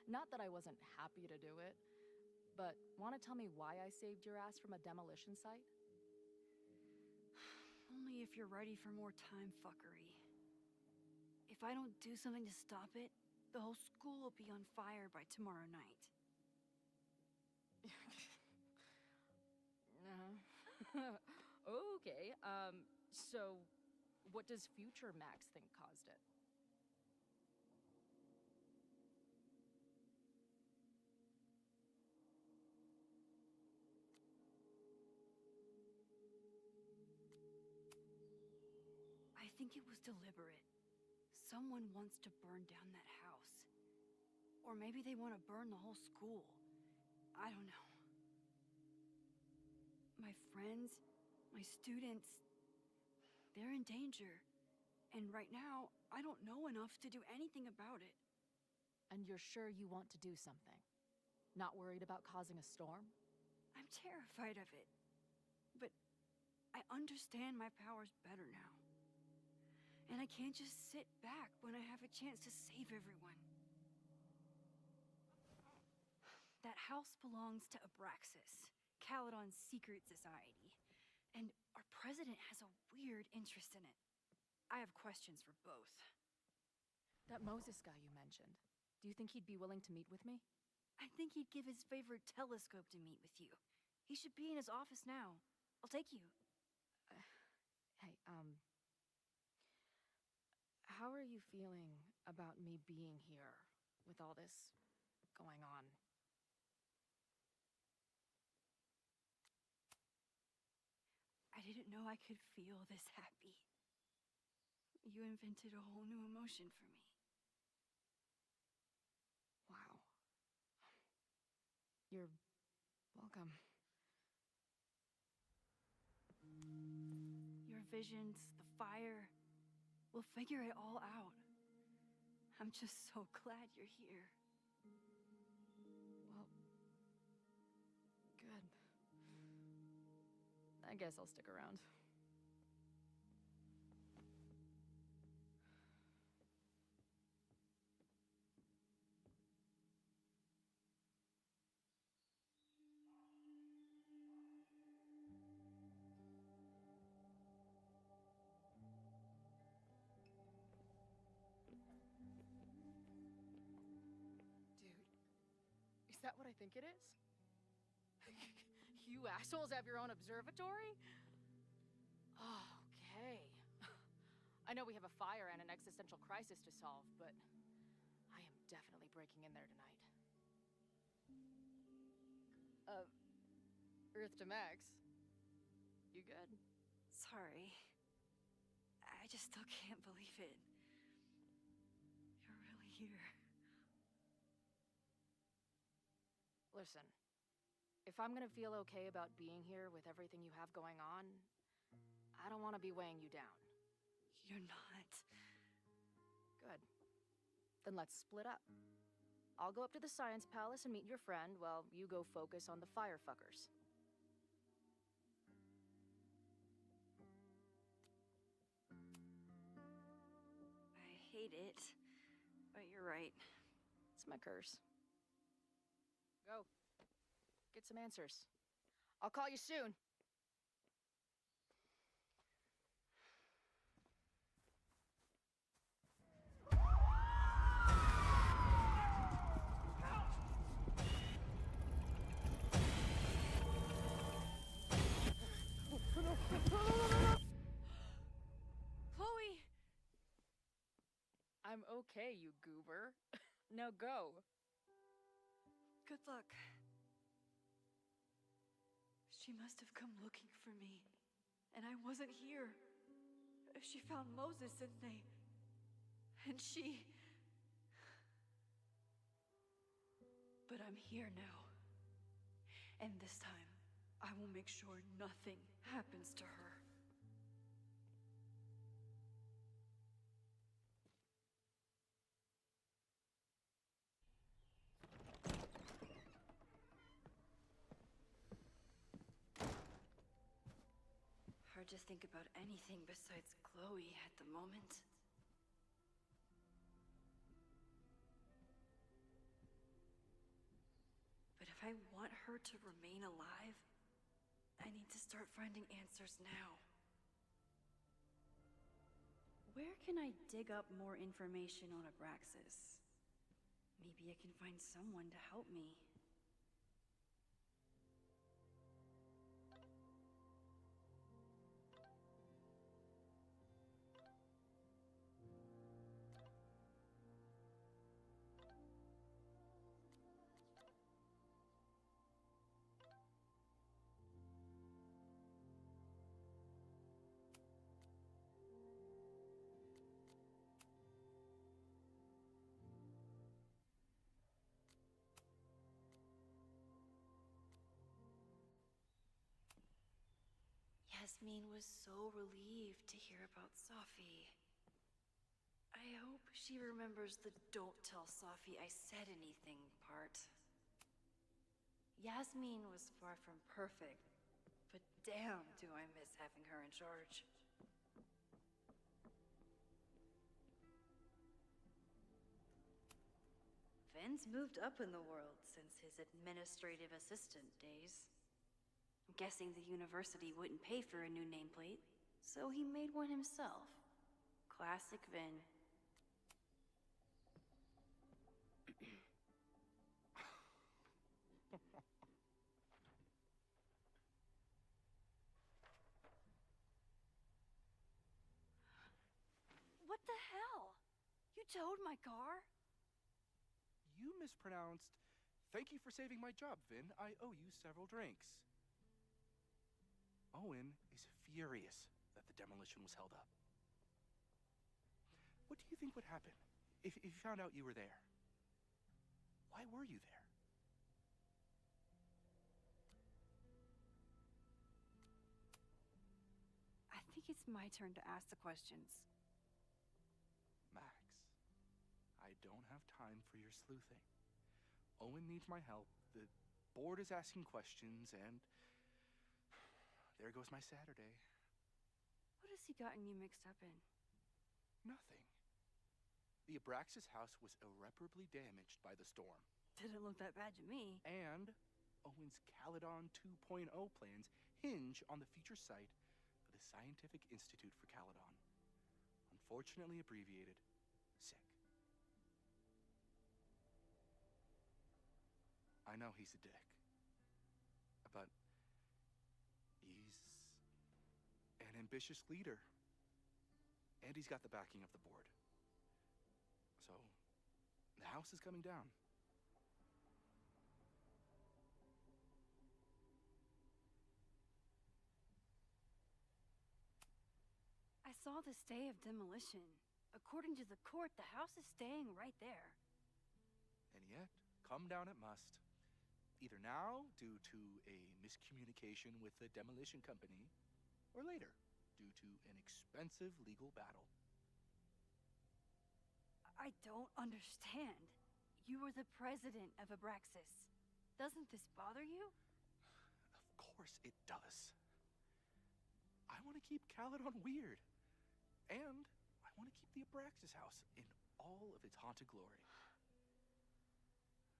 Not that I wasn't happy to do it, but wanna tell me why I saved your ass from a demolition site? Only if you're ready for more time fuckery. If I don't do something to stop it, the whole school will be on fire by tomorrow night. Okay, so what does future Max think caused it? I think it was deliberate. Someone wants to burn down that house. Or maybe they want to burn the whole school. I don't know. My friends, my students, they're in danger. And right now, I don't know enough to do anything about it. And you're sure you want to do something? Not worried about causing a storm? I'm terrified of it. But I understand my powers better now. And I can't just sit back when I have a chance to save everyone. That house belongs to Abraxas, Caledon's secret society. And our president has a weird interest in it. I have questions for both. That Moses guy you mentioned, do you think he'd be willing to meet with me? I think he'd give his favorite telescope to meet with you. He should be in his office now. I'll take you. Hey, how are you feeling about me being here with all this going on? I didn't know I could feel this happy. You invented a whole new emotion for me. Wow. You're welcome. Your visions, the fire, we'll figure it all out. I'm just so glad you're here. Well, good. I guess I'll stick around. Is that what I think it is? You assholes have your own observatory? Okay. I know we have a fire and an existential crisis to solve, but I am definitely breaking in there tonight. Earth to Max. You good? Sorry. I just still can't believe it. You're really here. Listen, if I'm gonna feel okay about being here with everything you have going on, I don't want to be weighing you down. You're not. Good. Then let's split up. I'll go up to the Science Palace and meet your friend while you go focus on the firefuckers. I hate it, but you're right. It's my curse. Go. Get some answers. I'll call you soon. Chloe! I'm okay, you goober. Now go. Good luck. She must have come looking for me, and I wasn't here. She found Moses, and she... But I'm here now. And this time, I will make sure nothing happens to her. Hard to think about anything besides Chloe at the moment. But if I want her to remain alive, I need to start finding answers now. Where can I dig up more information on Abraxas? Maybe I can find someone to help me. Yasmin was so relieved to hear about Safi. I hope she remembers the "don't tell Safi I said anything" part. Yasmin was far from perfect, but damn do I miss having her in charge. Finn's moved up in the world since his administrative assistant days. I'm guessing the university wouldn't pay for a new nameplate, so he made one himself. Classic Vin. What the hell? You towed my car? You mispronounced. Thank you for saving my job, Vin. I owe you several drinks. Owen is furious that the demolition was held up. What do you think would happen if you found out you were there? Why were you there? I think it's my turn to ask the questions. Max, I don't have time for your sleuthing. Owen needs my help. The board is asking questions, and there goes my Saturday. What has he gotten you mixed up in? Nothing. The Abraxas house was irreparably damaged by the storm. Didn't look that bad to me. And Owen's Caledon 2.0 plans hinge on the future site of the Scientific Institute for Caledon. Unfortunately abbreviated SICK. I know he's a dick, but he's an ambitious leader, and he's got the backing of the board. So, the house is coming down. I saw the stay of demolition. According to the court, the house is staying right there. And yet, come down it must. Either now, due to a miscommunication with the demolition company, or later, due to an expensive legal battle. I don't understand. You were the president of Abraxas. Doesn't this bother you? Of course it does. I want to keep Caledon weird. And I want to keep the Abraxas house in all of its haunted glory.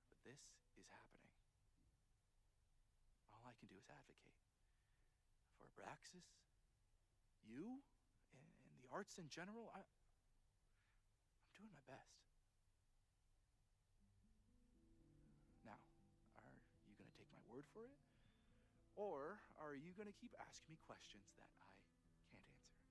But this is happening. All I can do is advocate. For Abraxas, you, and the arts in general, I'm doing my best. Now, are you going to take my word for it? Or are you going to keep asking me questions that I can't answer?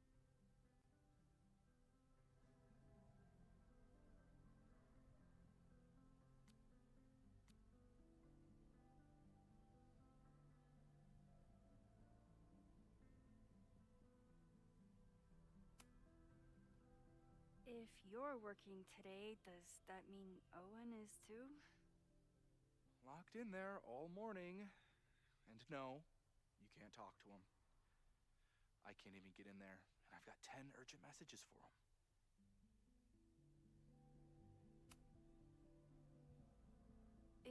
If you're working today, does that mean Owen is too? Locked in there all morning. And no, you can't talk to him. I can't even get in there, and I've got 10 urgent messages for him.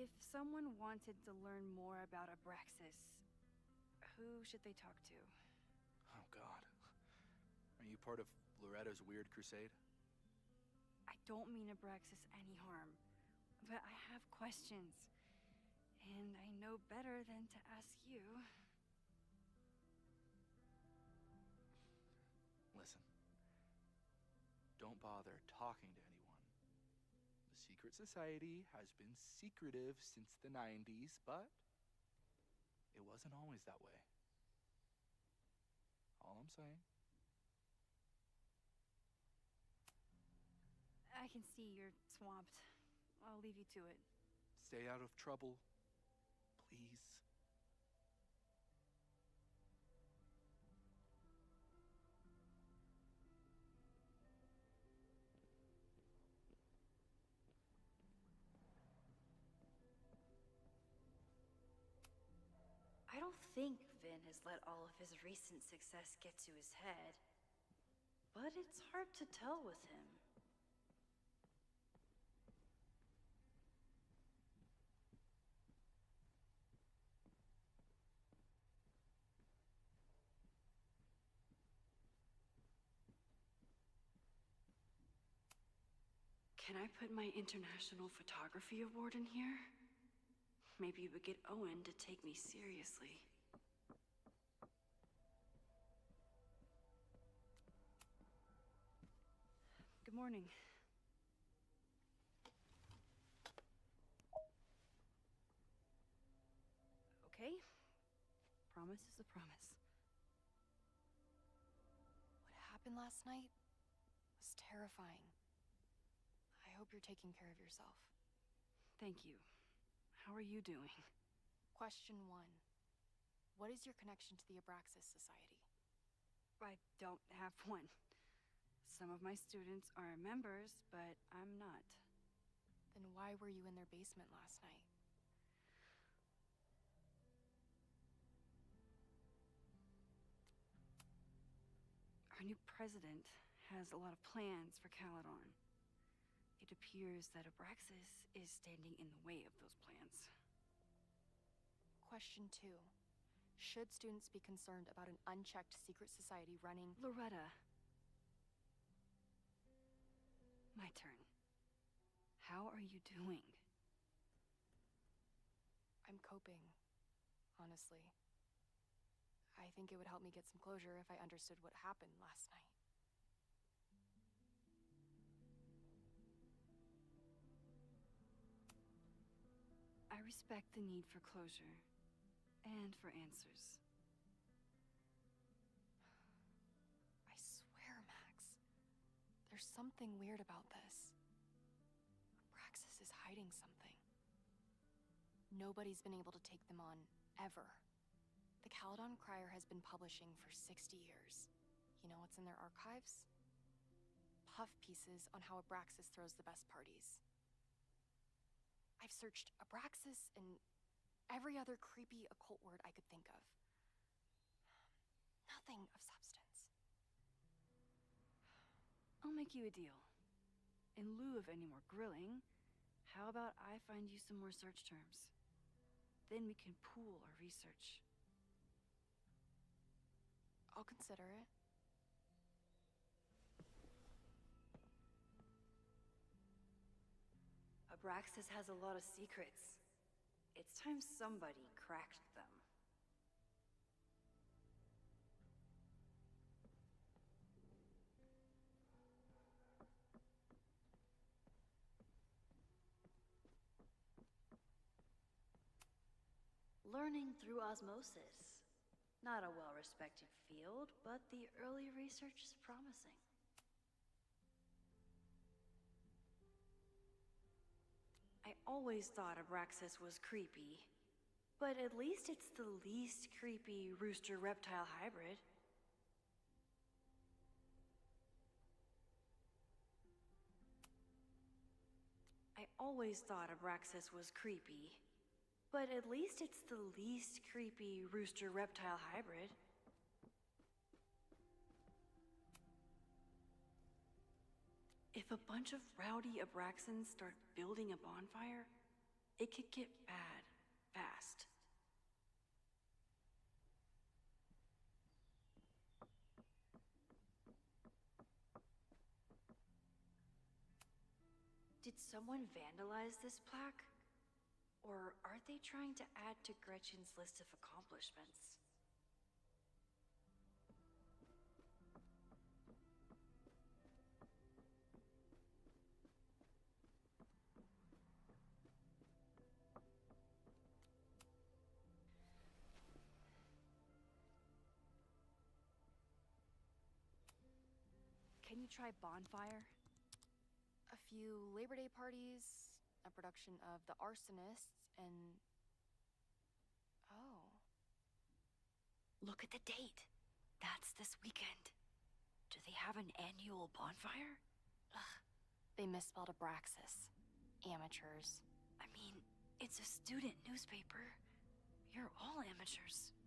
If someone wanted to learn more about Abraxas, who should they talk to? Oh, God. Are you part of Loretta's weird crusade? I don't mean Abraxas any harm, but I have questions, and I know better than to ask you. Listen, don't bother talking to anyone. The secret society has been secretive since the 90s, but it wasn't always that way. All I'm saying. I can see you're swamped. I'll leave you to it. Stay out of trouble, please. I don't think Vin has let all of his recent success get to his head. But it's hard to tell with him. Can I put my International Photography Award in here? Maybe it would get Owen to take me seriously. Good morning. Okay. Promise is a promise. What happened last night was terrifying. I hope you're taking care of yourself. Thank you. How are you doing? Question 1. What is your connection to the Abraxas Society? I don't have one. Some of my students are members, but I'm not. Then why were you in their basement last night? Our new president has a lot of plans for Caledon. It appears that Abraxas is standing in the way of those plans. Question 2. Should students be concerned about an unchecked secret society running... Loretta. My turn. How are you doing? I'm coping, honestly. I think it would help me get some closure if I understood what happened last night. I respect the need for closure, and for answers. I swear, Max, there's something weird about this. Abraxas is hiding something. Nobody's been able to take them on, ever. The Caledon Crier has been publishing for 60 years. You know what's in their archives? Puff pieces on how Abraxas throws the best parties. I've searched Abraxas and every other creepy occult word I could think of. Nothing of substance. I'll make you a deal. In lieu of any more grilling, how about I find you some more search terms? Then we can pool our research. I'll consider it. Abraxas has a lot of secrets. It's time somebody cracked them. Learning through osmosis. Not a well-respected field, but the early research is promising. I always thought Abraxas was creepy, but at least it's the least creepy rooster-reptile hybrid. always thought Abraxas was creepy. But at least it's the least creepy rooster-reptile hybrid. If a bunch of rowdy Abraxans start building a bonfire, it could get bad fast. Did someone vandalize this plaque? Or are they trying to add to Gretchen's list of accomplishments? Can you try bonfire? A few Labor Day parties, a production of The Arsonists, and... Oh. Look at the date. That's this weekend. Do they have an annual bonfire? Ugh. They misspelled Abraxas. Amateurs. I mean, it's a student newspaper. You're all amateurs.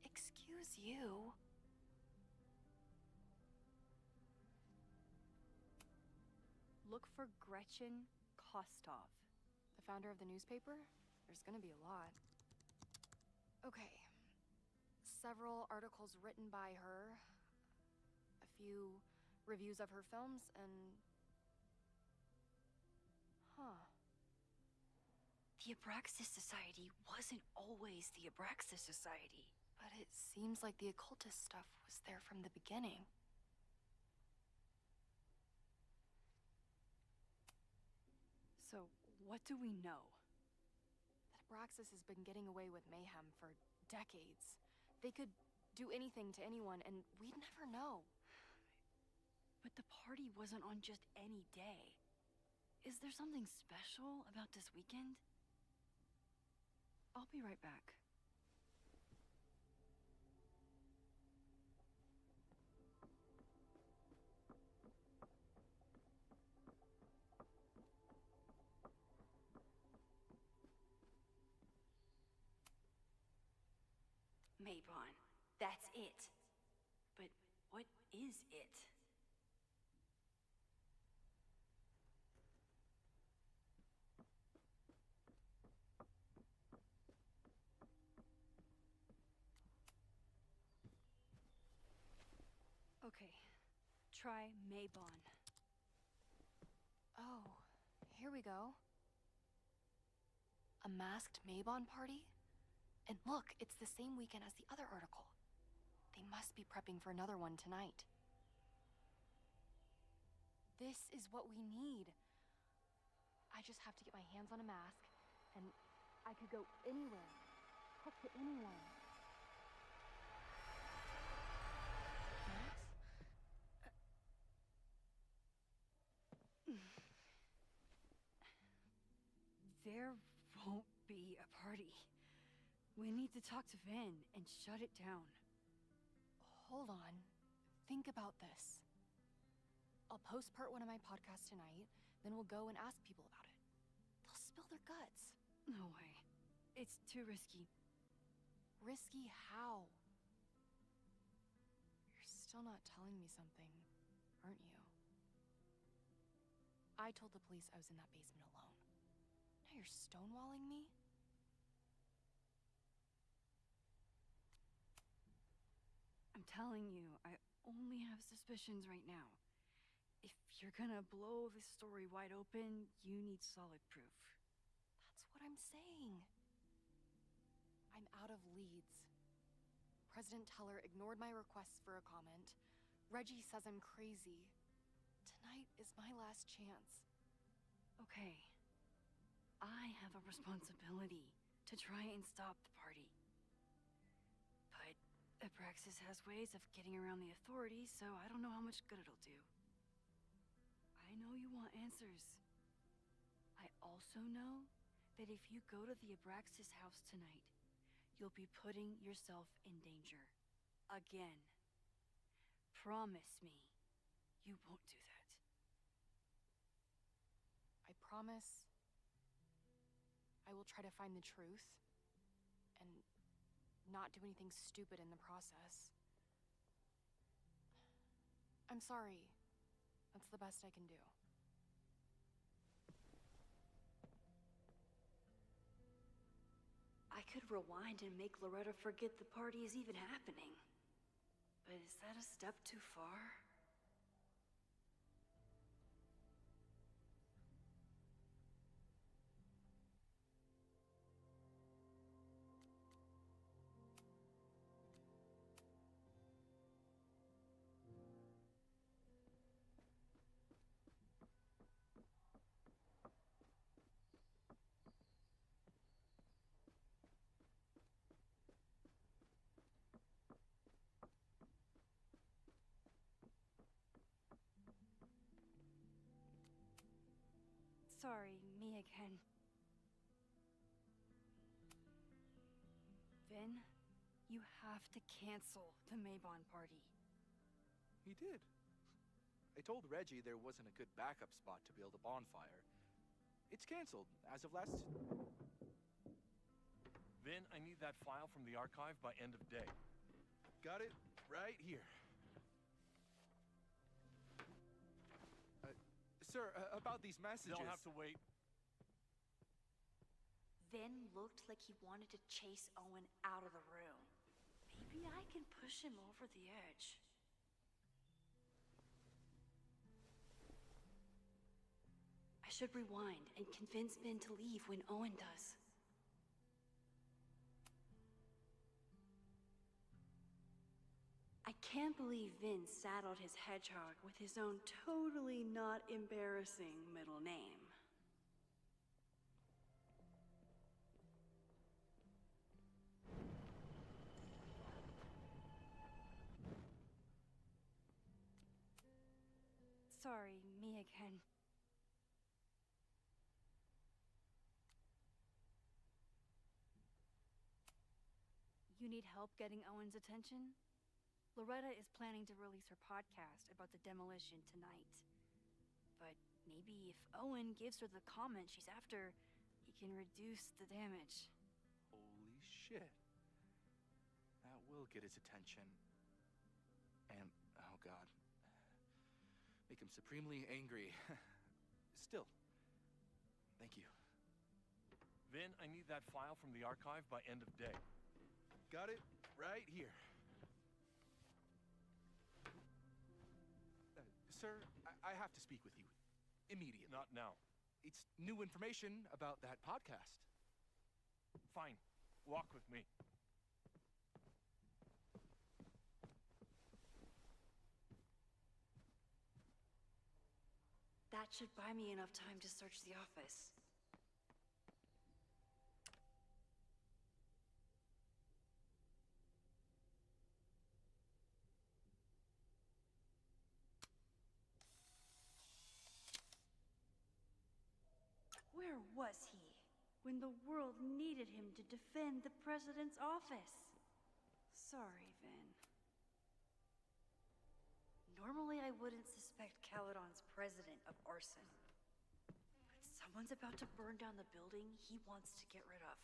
Excuse you. Look for Gretchen Kostov. The founder of the newspaper? There's gonna be a lot. Okay. Several articles written by her. A few reviews of her films, and... Huh. The Abraxas Society wasn't always the Abraxas Society. But it seems like the occultist stuff was there from the beginning. So, what do we know? That Abraxas has been getting away with mayhem for decades. They could do anything to anyone, and we'd never know. But the party wasn't on just any day. Is there something special about this weekend? I'll be right back. Maybon, that's it. But what is it? Okay, try Maybon. Oh, here we go. A masked Maybon party? And look, it's the same weekend as the other article. They must be prepping for another one tonight. This is what we need. I just have to get my hands on a mask, and I could go anywhere, talk to anyone. There won't be a party. We need to talk to Van and shut it down. Hold on. Think about this. I'll post part 1 of my podcast tonight, then we'll go and ask people about it. They'll spill their guts. No way. It's too risky. Risky how? You're still not telling me something, aren't you? I told the police I was in that basement alone. Now you're stonewalling me? I'm telling you, I only have suspicions right now. If you're gonna blow this story wide open, you need solid proof. That's what I'm saying. I'm out of leads. President Teller ignored my requests for a comment. Reggie says I'm crazy. Tonight is my last chance. Okay. I have a responsibility to try and stop the party. But Abraxas has ways of getting around the authorities, so I don't know how much good it'll do. I know you want answers. I also know that if you go to the Abraxas house tonight, you'll be putting yourself in danger. Again. Promise me you won't do that. I promise I will try to find the truth and not do anything stupid in the process. I'm sorry. That's the best I can do. I could rewind and make Loretta forget the party is even happening. But is that a step too far? Sorry, me again. Vin, you have to cancel the Maybon party. He did. I told Reggie there wasn't a good backup spot to build a bonfire. It's canceled as of last... Vin, I need that file from the archive by end of day. Got it right here. Sir, about these messages... They'll have to wait. Vin looked like he wanted to chase Owen out of the room. Maybe I can push him over the edge. I should rewind and convince Vin to leave when Owen does. I can't believe Vin saddled his hedgehog with his own totally not embarrassing middle name. Sorry, me again. You need help getting Owen's attention? Loretta is planning to release her podcast about the demolition tonight. But maybe if Owen gives her the comment she's after, he can reduce the damage. Holy shit. That will get his attention. And, oh god. Make him supremely angry. Still, thank you. Vin, I need that file from the archive by end of day. Got it right here. Sir, I have to speak with you. Immediately. Not now. It's new information about that podcast. Fine. Walk with me. That should buy me enough time to search the office. Where was he when the world needed him to defend the president's office? Sorry, Vin. Normally I wouldn't suspect Caledon's president of arson. But someone's about to burn down the building he wants to get rid of.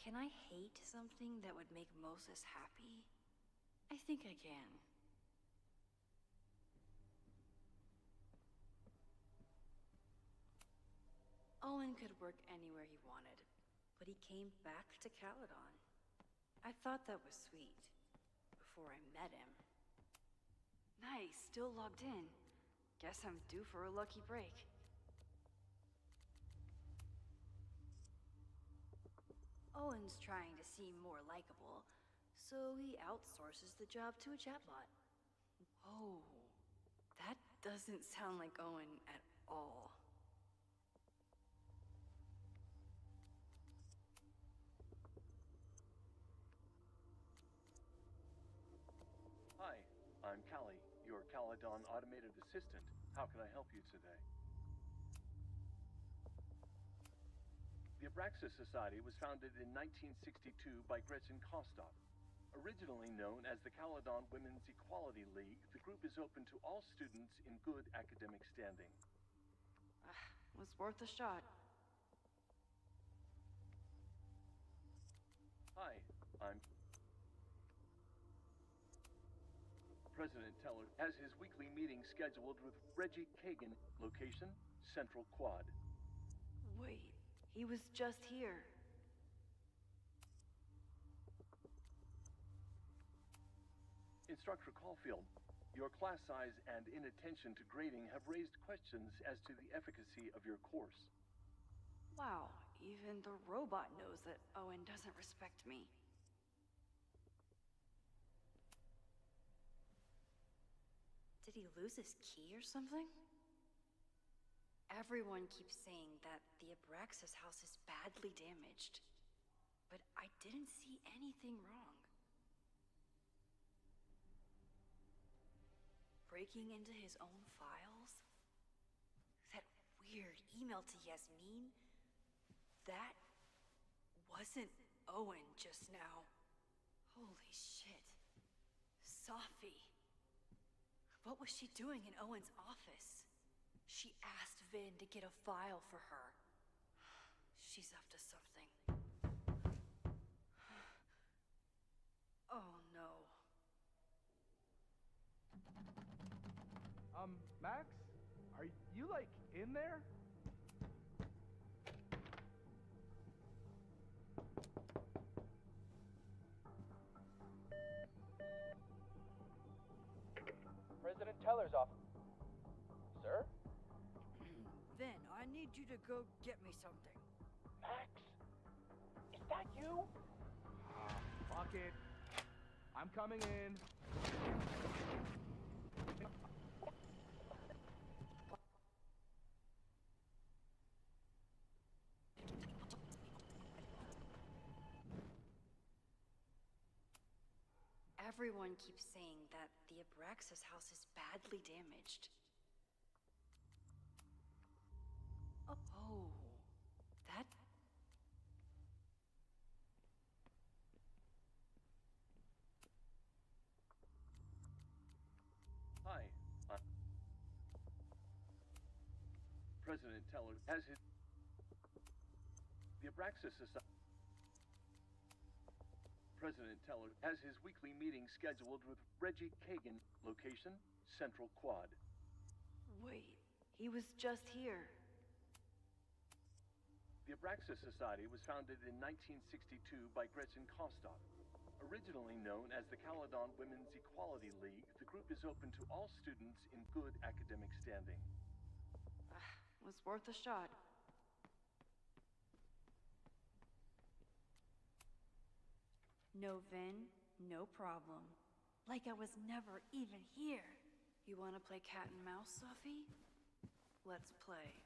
Can I hate something that would make Moses happy? I think I can. Owen could work anywhere he wanted, but he came back to Caledon. I thought that was sweet, before I met him. Nice, still logged in. Guess I'm due for a lucky break. Owen's trying to seem more likable, so he outsources the job to a chatbot. Whoa, that doesn't sound like Owen at all. Hi, I'm Callie, your Caledon automated assistant. How can I help you today? The Abraxas Society was founded in 1962 by Gretchen Kostov. Originally known as the Caledon Women's Equality League, the group is open to all students in good academic standing. Was worth a shot. Hi, I'm President Teller has his weekly meeting scheduled with Reggie Kagan, location, Central Quad. Wait, he was just here. Instructor Caulfield, your class size and inattention to grading have raised questions as to the efficacy of your course. Wow, even the robot knows that Owen doesn't respect me. Did he lose his key or something? Everyone keeps saying that the Abraxas house is badly damaged, but I didn't see anything wrong. Breaking into his own files? That weird email to Yasmin? That wasn't Owen just now. Holy shit. Sophie. What was she doing in Owen's office? She asked Vin to get a file for her. She's up to something. Oh no. Max? Are you, like, in there? President Teller's office. Sir? Vin, I need you to go get me something. Max? Is that you? Fuck it. I'm coming in. Everyone keeps saying that the Abraxas house is badly damaged. Oh, that... Hi, I'm President Teller has his the Abraxas Society. President Teller has his weekly meeting scheduled with Reggie Kagan, location, Central Quad. Wait, he was just here. The Abraxas Society was founded in 1962 by Gretchen Kostov. Originally known as the Caledon Women's Equality League, the group is open to all students in good academic standing. Was worth a shot. No Vin, no problem. Like I was never even here. You wanna play cat and mouse, Sophie? Let's play.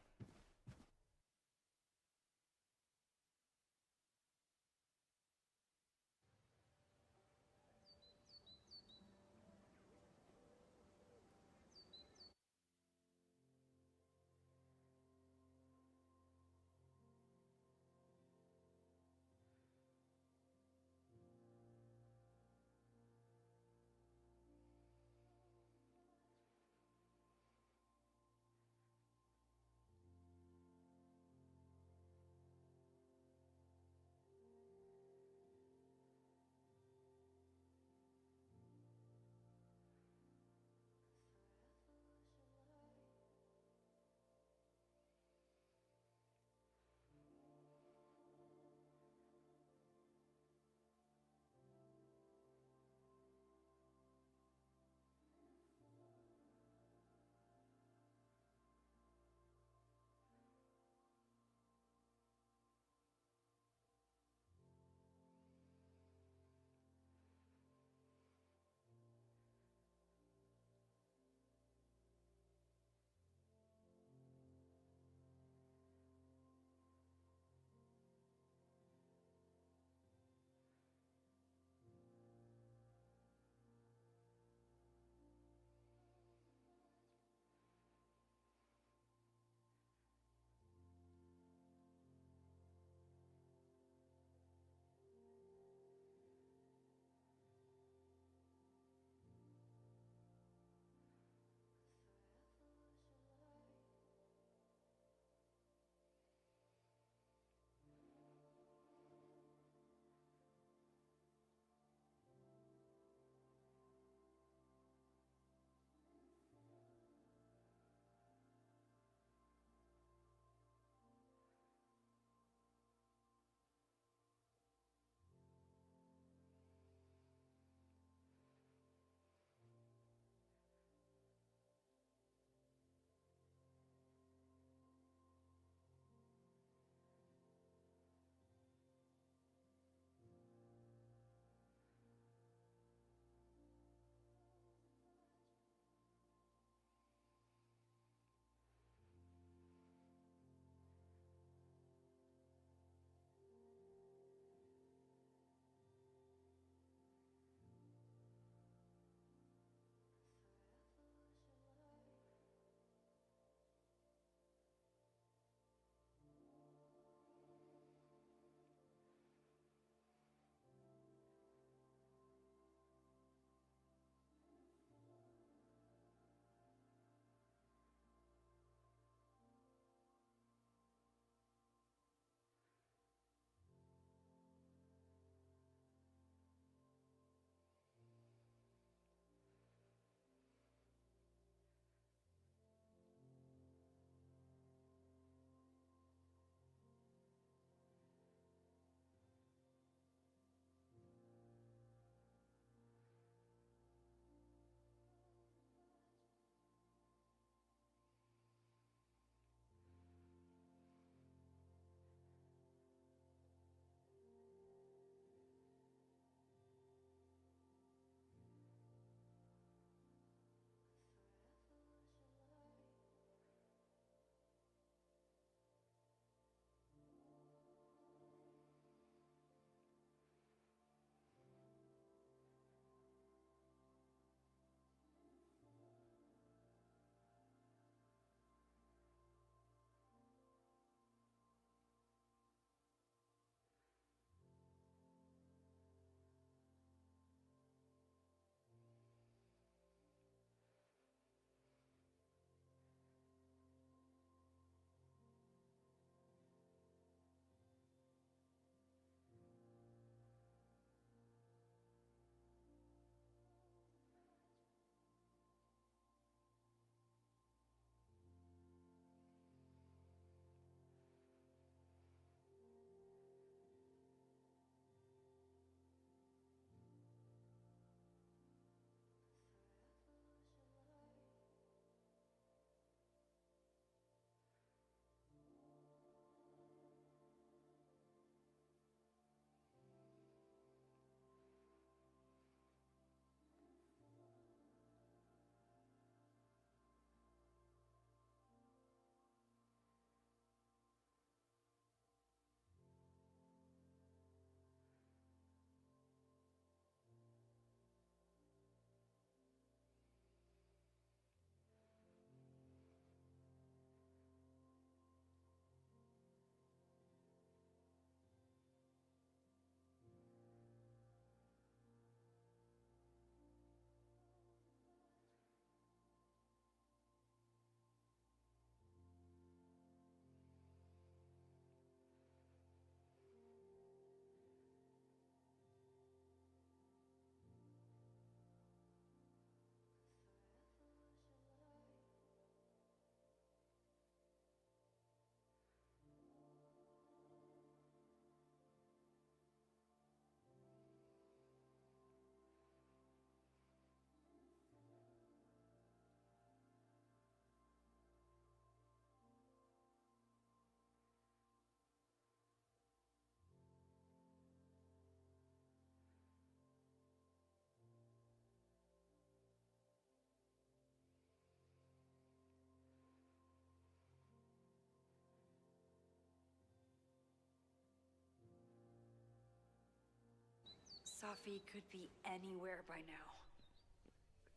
Safi could be anywhere by now.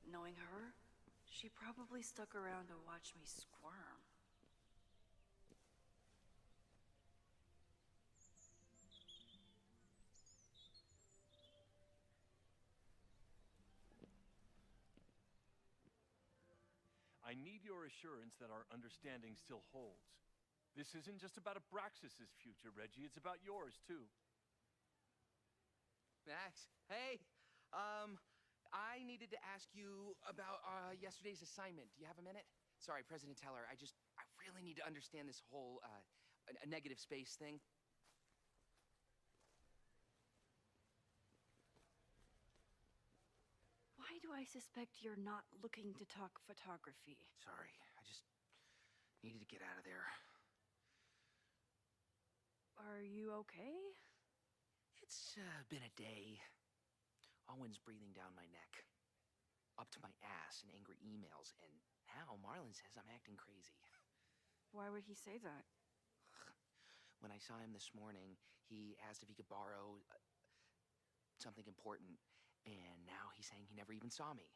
Knowing her, she probably stuck around to watch me squirm. I need your assurance that our understanding still holds. This isn't just about Abraxas's future, Reggie. It's about yours, too. Max, hey! I needed to ask you about yesterday's assignment. Do you have a minute? Sorry, President Teller, I really need to understand this whole, a negative space thing. Why do I suspect you're not looking to talk photography? Sorry, I just needed to get out of there. Are you okay? It's been a day. Owen's breathing down my neck, up to my ass in angry emails, and now Marlon says I'm acting crazy. Why would he say that? When I saw him this morning, he asked if he could borrow something important, and now he's saying he never even saw me.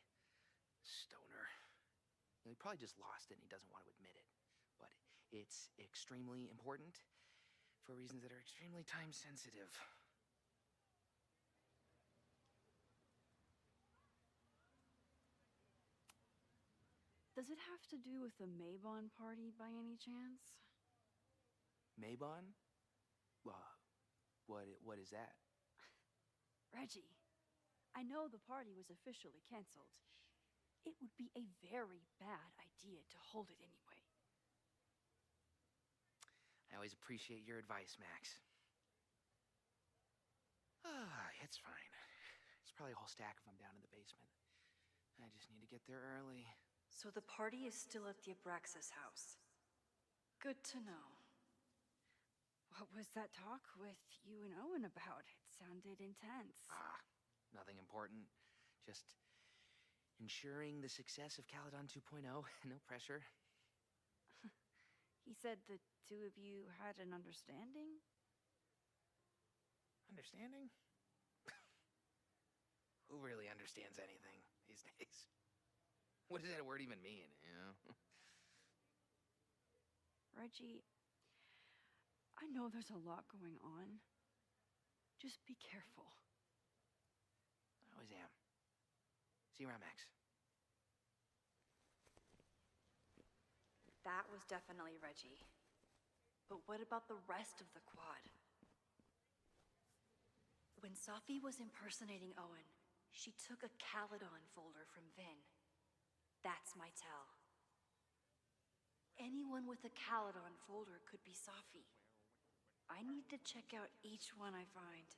Stoner. He probably just lost it and he doesn't want to admit it. But it's extremely important for reasons that are extremely time sensitive. Does it have to do with the Maybon party by any chance? Maybon? What is that? Reggie, I know the party was officially canceled. It would be a very bad idea to hold it anyway. I always appreciate your advice, Max. It's fine. It's probably a whole stack of them down in the basement. I just need to get there early. So the party is still at the Abraxas house. Good to know. What was that talk with you and Owen about? It sounded intense. Nothing important. Just ensuring the success of Caledon 2.0. No pressure. He said the two of you had an understanding? Understanding? Who really understands anything these days? What does that word even mean, you know? Reggie, I know there's a lot going on. Just be careful. I always am. See you around, Max. That was definitely Reggie. But what about the rest of the quad? When Safi was impersonating Owen, she took a Caledon folder from Vin. That's my tell. Anyone with a Caledon folder could be Safi. I need to check out each one I find.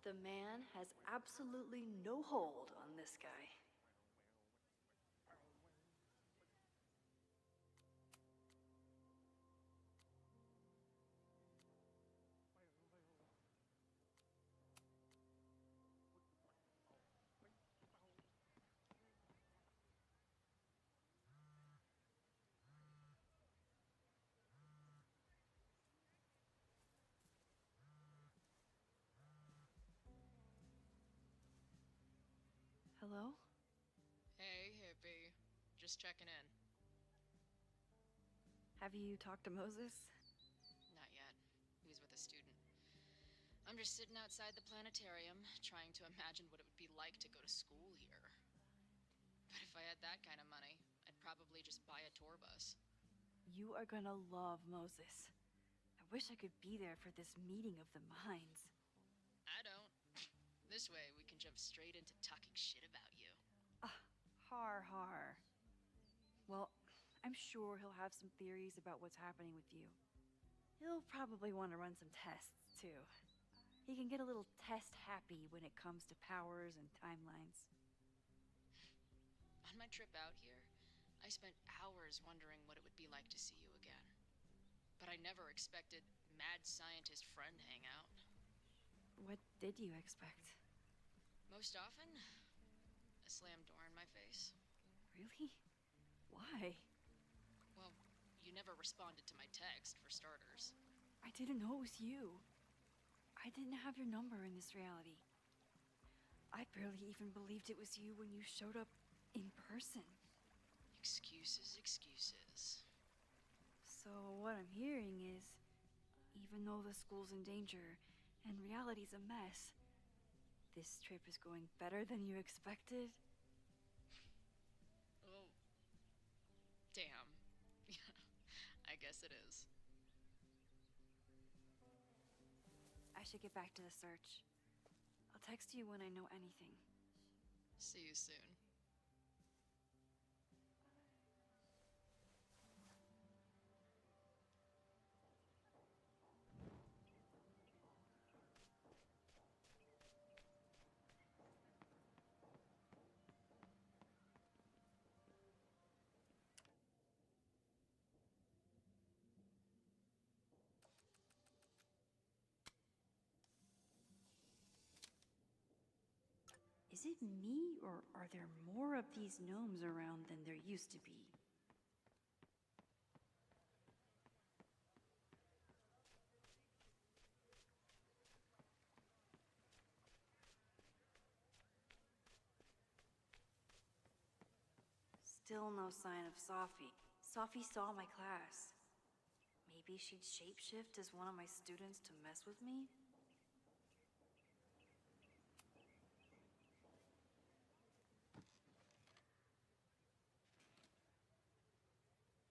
The man has absolutely no hold on this guy. Hello? Hey, hippie. Just checking in. Have you talked to Moses? Not yet. He was with a student. I'm just sitting outside the planetarium, trying to imagine what it would be like to go to school here. But if I had that kind of money, I'd probably just buy a tour bus. You are gonna love Moses. I wish I could be there for this meeting of the minds. I don't. This way, we can jump straight into talking shit about you. Har. Well, I'm sure he'll have some theories about what's happening with you. He'll probably want to run some tests, too. He can get a little test-happy when it comes to powers and timelines. On my trip out here, I spent hours wondering what it would be like to see you again. But I never expected mad scientist friend hangout. What did you expect? Most often, a slam door in my face. Really? Why? Well, you never responded to my text, for starters. I didn't know it was you. I didn't have your number in this reality. I barely even believed it was you when you showed up in person. Excuses, excuses. So what I'm hearing is, even though the school's in danger and reality's a mess, this trip is going better than you expected? Oh, damn. I guess it is. I should get back to the search. I'll text you when I know anything. See you soon. Is it me, or are there more of these gnomes around than there used to be? Still no sign of Safi. Safi saw my class. Maybe she'd shapeshift as one of my students to mess with me?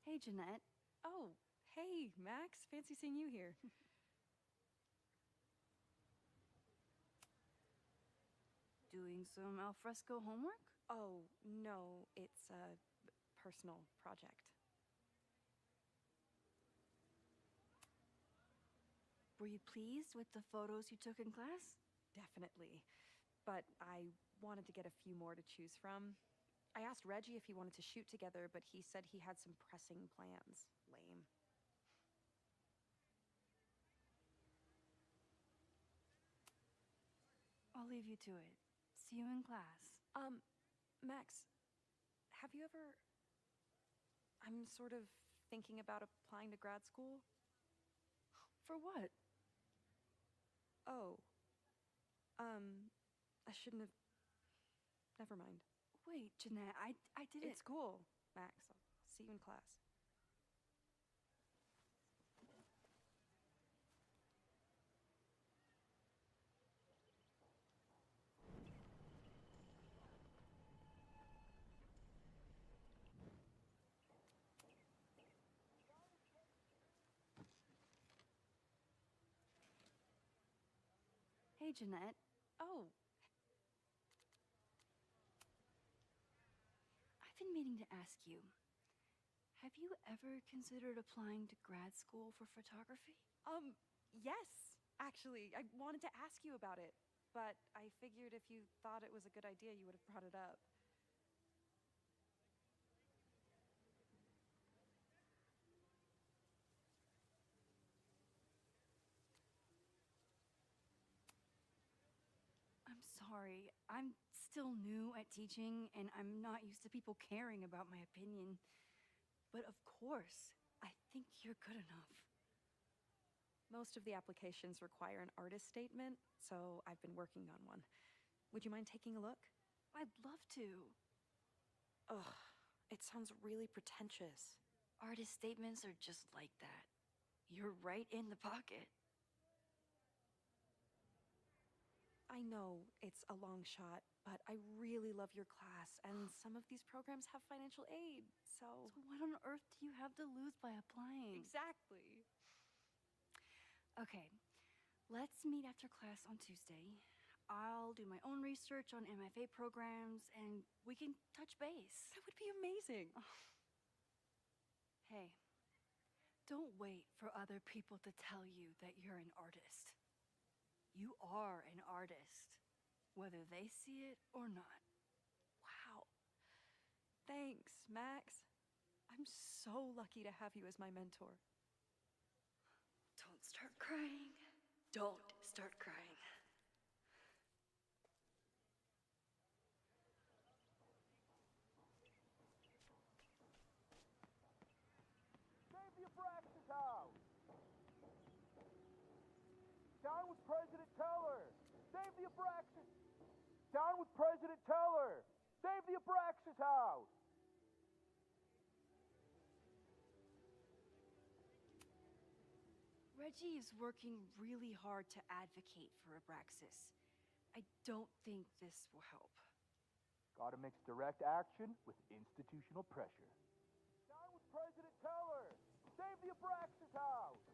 Hey, Jeanette. Oh, hey, Max. Fancy seeing you here. Doing some alfresco homework? Oh, no, it's a personal project. Were you pleased with the photos you took in class? Definitely. But I wanted to get a few more to choose from. I asked Reggie if he wanted to shoot together, but he said he had some pressing plans. Lame. I'll leave you to it. See you in class. Max, have you ever... I'm sort of thinking about applying to grad school. For what? Oh. I shouldn't have... Never mind. Wait, Jeanette, I didn't... It's cool, Max. I'll see you in class. Hey, Jeanette. Oh. I've been meaning to ask you. Have you ever considered applying to grad school for photography? Yes, actually. I wanted to ask you about it, but I figured if you thought it was a good idea, you would have brought it up. I'm sorry. I'm still new at teaching, and I'm not used to people caring about my opinion. But of course, I think you're good enough. Most of the applications require an artist statement, so I've been working on one. Would you mind taking a look? I'd love to. Ugh, it sounds really pretentious. Artist statements are just like that. You're right in the pocket. I know it's a long shot, but I really love your class, and some of these programs have financial aid, so... So what on earth do you have to lose by applying? Exactly. Okay, let's meet after class on Tuesday. I'll do my own research on MFA programs, and we can touch base. That would be amazing. Hey, don't wait for other people to tell you that you're an artist. You are an artist, whether they see it or not. Wow. Thanks, Max. I'm so lucky to have you as my mentor. Don't start crying. Don't start crying. Save the Abraxas house! Guy was President Teller! Save the Abraxas! Down with President Teller! Save the Abraxas house! Reggie is working really hard to advocate for Abraxas. I don't think this will help. Gotta mix direct action with institutional pressure. Down with President Teller! Save the Abraxas house!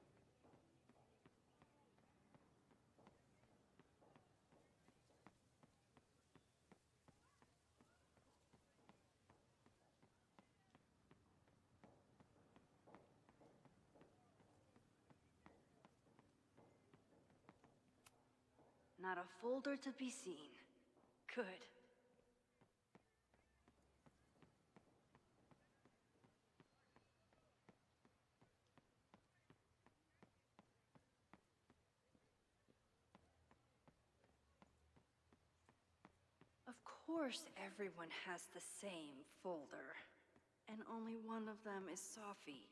Not a folder to be seen. Good. Of course everyone has the same folder. And only one of them is Sophie.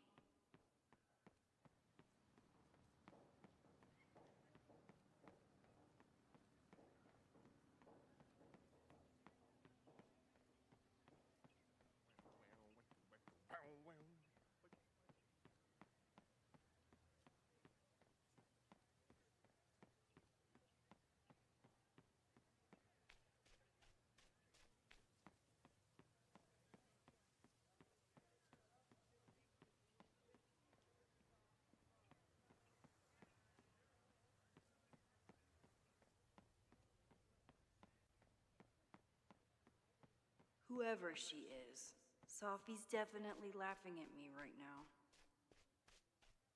Whoever she is, Sophie's definitely laughing at me right now.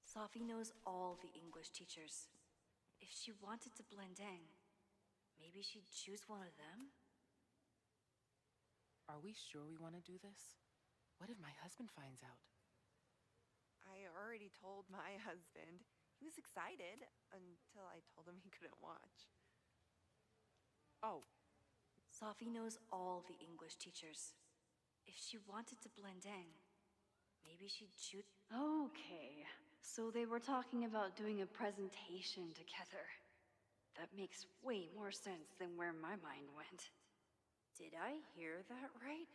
Sophie knows all the English teachers. If she wanted to blend in, maybe she'd choose one of them? Are we sure we want to do this? What if my husband finds out? I already told my husband. He was excited until I told him he couldn't watch. Oh. Sophie knows all the English teachers. If she wanted to blend in, maybe she'd choose... Okay, so they were talking about doing a presentation together. That makes way more sense than where my mind went. Did I hear that right?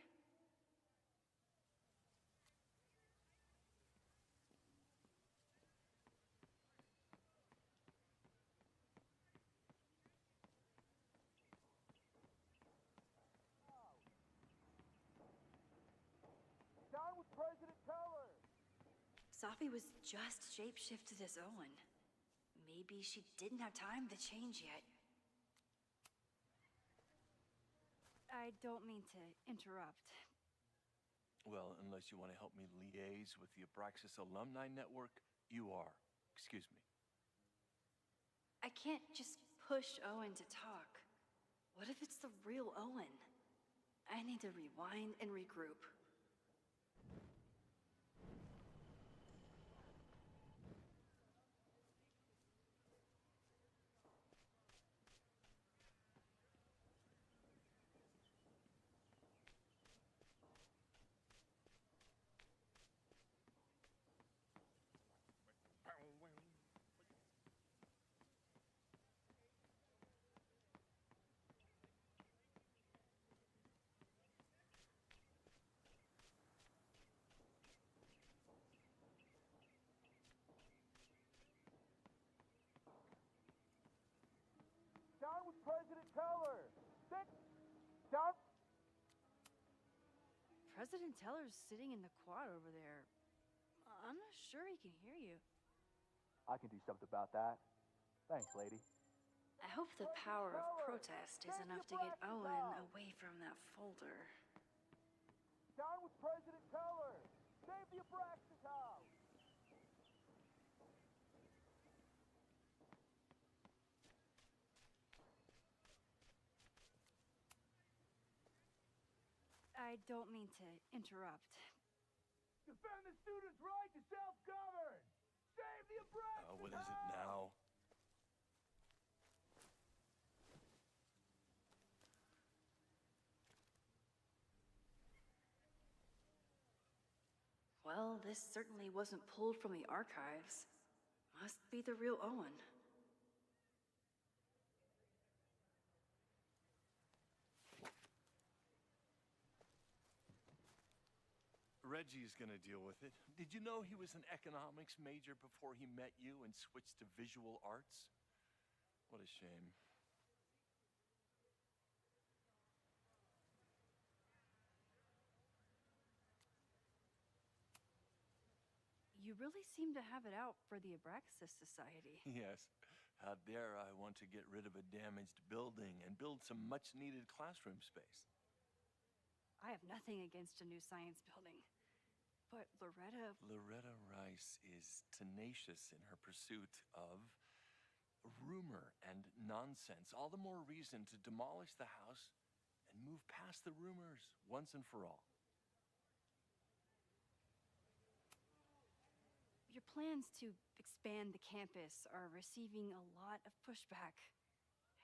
Down with President Teller! Sophie was just shapeshifted as Owen. Maybe she didn't have time to change yet. I don't mean to interrupt. Well, unless you want to help me liaise with the Abraxas Alumni Network, you are. Excuse me. I can't just push Owen to talk. What if it's the real Owen? I need to rewind and regroup. Down with President Teller! Down... President Teller's sitting in the quad over there. I'm not sure he can hear you. I can do something about that. Thanks, lady. I hope the power of protest is enough to get Owen away from that folder. Down with President Teller! Save the Abraxas house! I don't mean to interrupt. Defend the students' right to self-govern! Save the Abraxas What is it now? Well, this certainly wasn't pulled from the archives. Must be the real Owen. Reggie's gonna deal with it. Did you know he was an economics major before he met you and switched to visual arts? What a shame. You really seem to have it out for the Abraxas Society. Yes. How dare I want to get rid of a damaged building and build some much-needed classroom space. I have nothing against a new science building. But Loretta Rice is tenacious in her pursuit of rumor and nonsense. All the more reason to demolish the house and move past the rumors once and for all. Your plans to expand the campus are receiving a lot of pushback.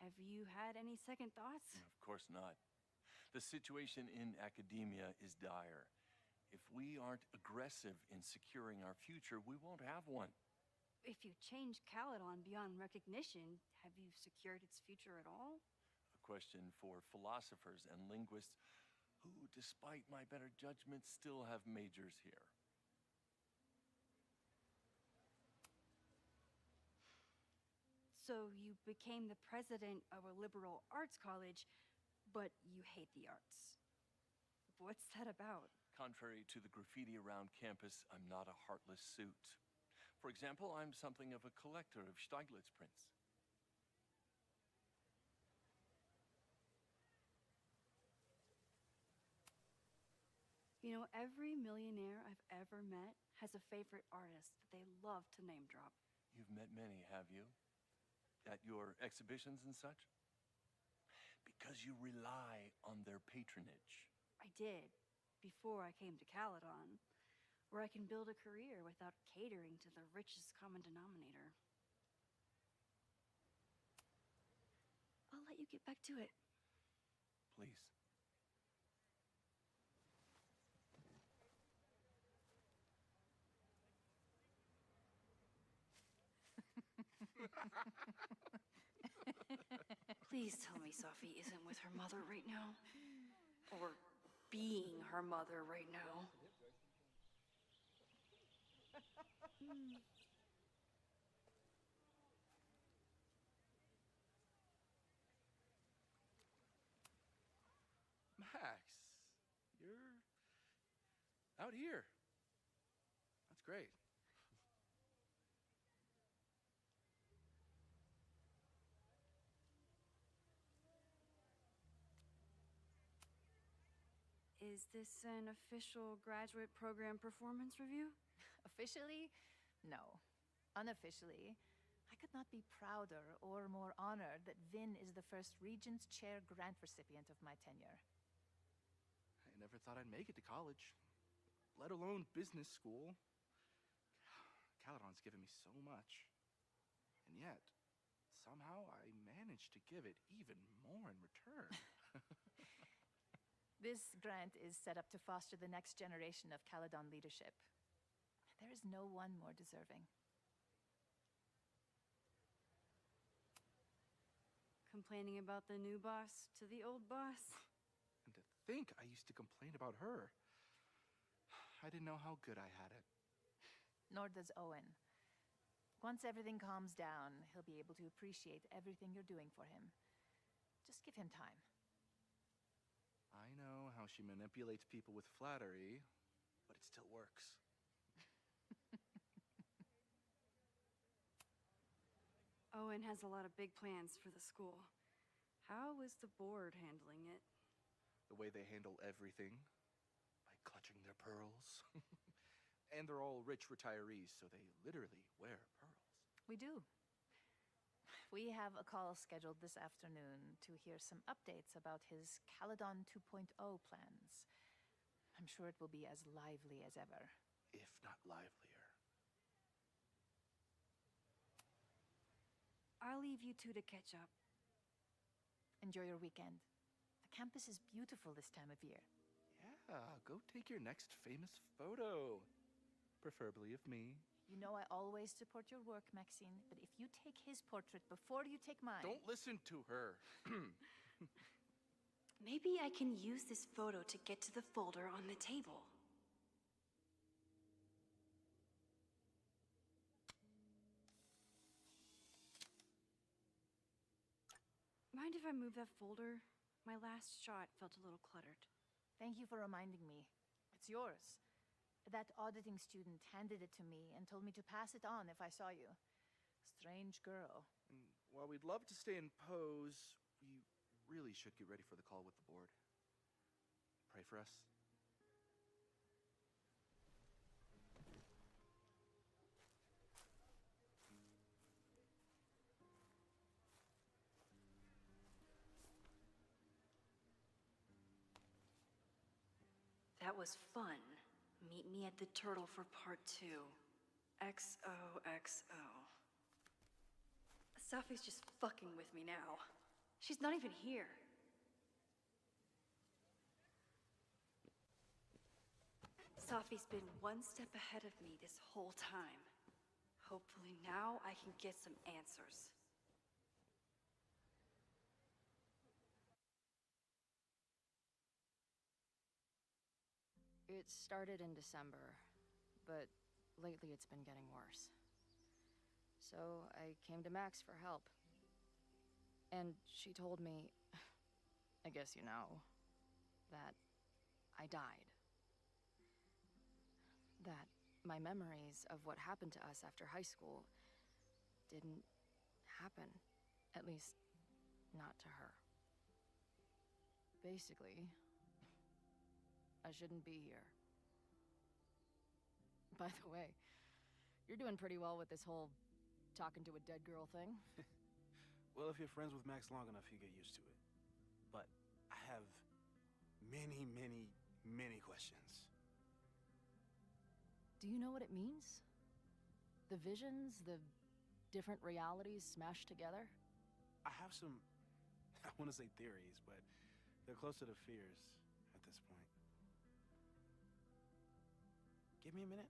Have you had any second thoughts? Of course not. The situation in academia is dire. If we aren't aggressive in securing our future, we won't have one. If you change Caledon beyond recognition, have you secured its future at all? A question for philosophers and linguists who, despite my better judgment, still have majors here. So you became the president of a liberal arts college, but you hate the arts. What's that about? Contrary to the graffiti around campus, I'm not a heartless suit. For example, I'm something of a collector of Stieglitz prints. You know, every millionaire I've ever met has a favorite artist that they love to name drop. You've met many, have you? At your exhibitions and such? Because you rely on their patronage. I did, before I came to Caledon, where I can build a career without catering to the richest common denominator. I'll let you get back to it. Please. Please tell me Safi isn't with her mother right now. Or being her mother right now. Max, you're out here. That's great. Is this an official graduate program performance review? Officially? No. Unofficially, I could not be prouder or more honored that Vin is the first Regents Chair grant recipient of my tenure. I never thought I'd make it to college, let alone business school. Caledon's given me so much. And yet, somehow I managed to give it even more in return. This grant is set up to foster the next generation of Caledon leadership. There is no one more deserving. Complaining about the new boss to the old boss? And to think I used to complain about her. I didn't know how good I had it. Nor does Owen. Once everything calms down, he'll be able to appreciate everything you're doing for him. Just give him time. I know how she manipulates people with flattery, but it still works. Owen has a lot of big plans for the school. How is the board handling it? The way they handle everything, by clutching their pearls. And they're all rich retirees, so they literally wear pearls. We do. We have a call scheduled this afternoon to hear some updates about his Caledon 2.0 plans. I'm sure it will be as lively as ever. If not livelier. I'll leave you two to catch up. Enjoy your weekend. The campus is beautiful this time of year. Yeah, go take your next famous photo. Preferably of me. You know I always support your work, Maxine, but if you take his portrait before you take mine... Don't listen to her. Maybe I can use this photo to get to the folder on the table. mind if I move that folder? My last shot felt a little cluttered. Thank you for reminding me. It's yours. That auditing student handed it to me and told me to pass it on if I saw you. Strange girl. And while we'd love to stay in pose, we really should get ready for the call with the board. Pray for us. That was fun. Meet me at the turtle for part 2. XOXO. Safi's just fucking with me now. She's not even here. Safi's been one step ahead of me this whole time. Hopefully now I can get some answers. It started in December, but lately it's been getting worse. So I came to Max for help. And she told me, I guess you know, that I died. That my memories of what happened to us after high school didn't happen. At least, not to her. Basically, I shouldn't be here. By the way, you're doing pretty well with this whole talking to a dead girl thing. Well, if you're friends with Max long enough, you get used to it. But I have many, many, many questions. Do you know what it means? The visions, the different realities smashed together? I have some, I want to say theories, but they're closer to fears at this point. Give me a minute.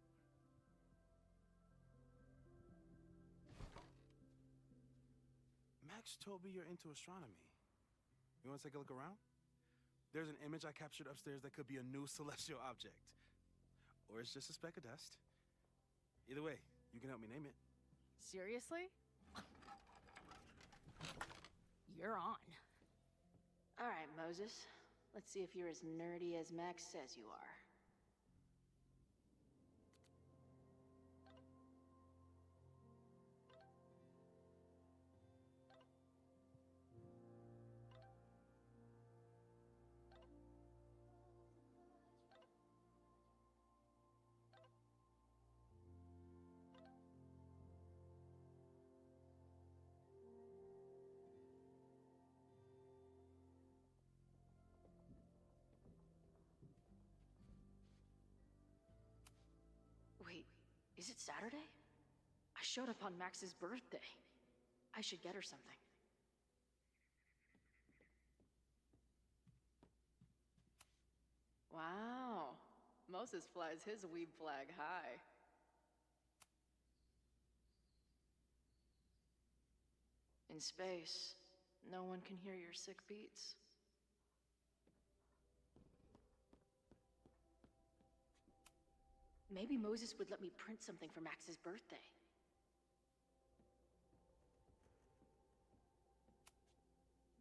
Max told me you're into astronomy. You want to take a look around? There's an image I captured upstairs that could be a new celestial object. Or it's just a speck of dust. Either way, you can help me name it. Seriously? You're on. All right, Moses. Let's see if you're as nerdy as Max says you are. Wait, is it Saturday? I showed up on Max's birthday. I should get her something. Wow. Moses flies his weeb flag high. In space, no one can hear your sick beats. Maybe Moses would let me print something for Max's birthday.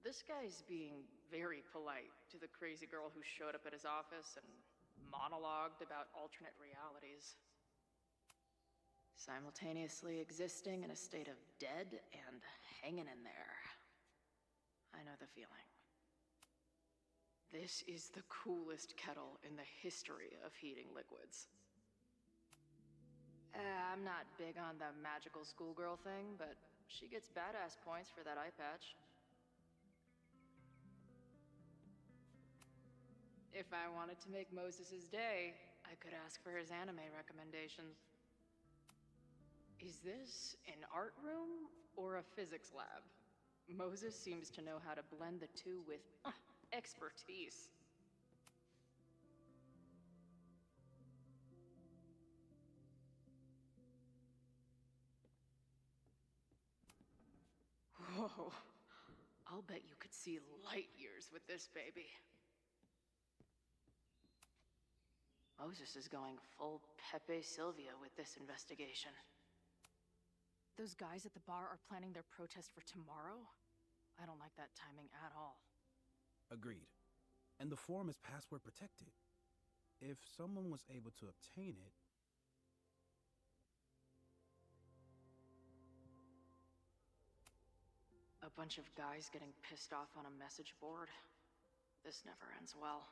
This guy's being very polite to the crazy girl who showed up at his office and monologued about alternate realities. Simultaneously existing in a state of dead and hanging in there. I know the feeling. This is the coolest kettle in the history of heating liquids. I'm not big on the magical schoolgirl thing, but she gets badass points for that eye patch. If I wanted to make Moses' day, I could ask for his anime recommendations. Is this an art room or a physics lab? Moses seems to know how to blend the two with expertise. Whoa. I'll bet you could see light years with this baby. Moses is going full Pepe Sylvia with this investigation. Those guys at the bar are planning their protest for tomorrow? I don't like that timing at all. Agreed. And the form is password protected. If someone was able to obtain it... A bunch of guys getting pissed off on a message board. This never ends well.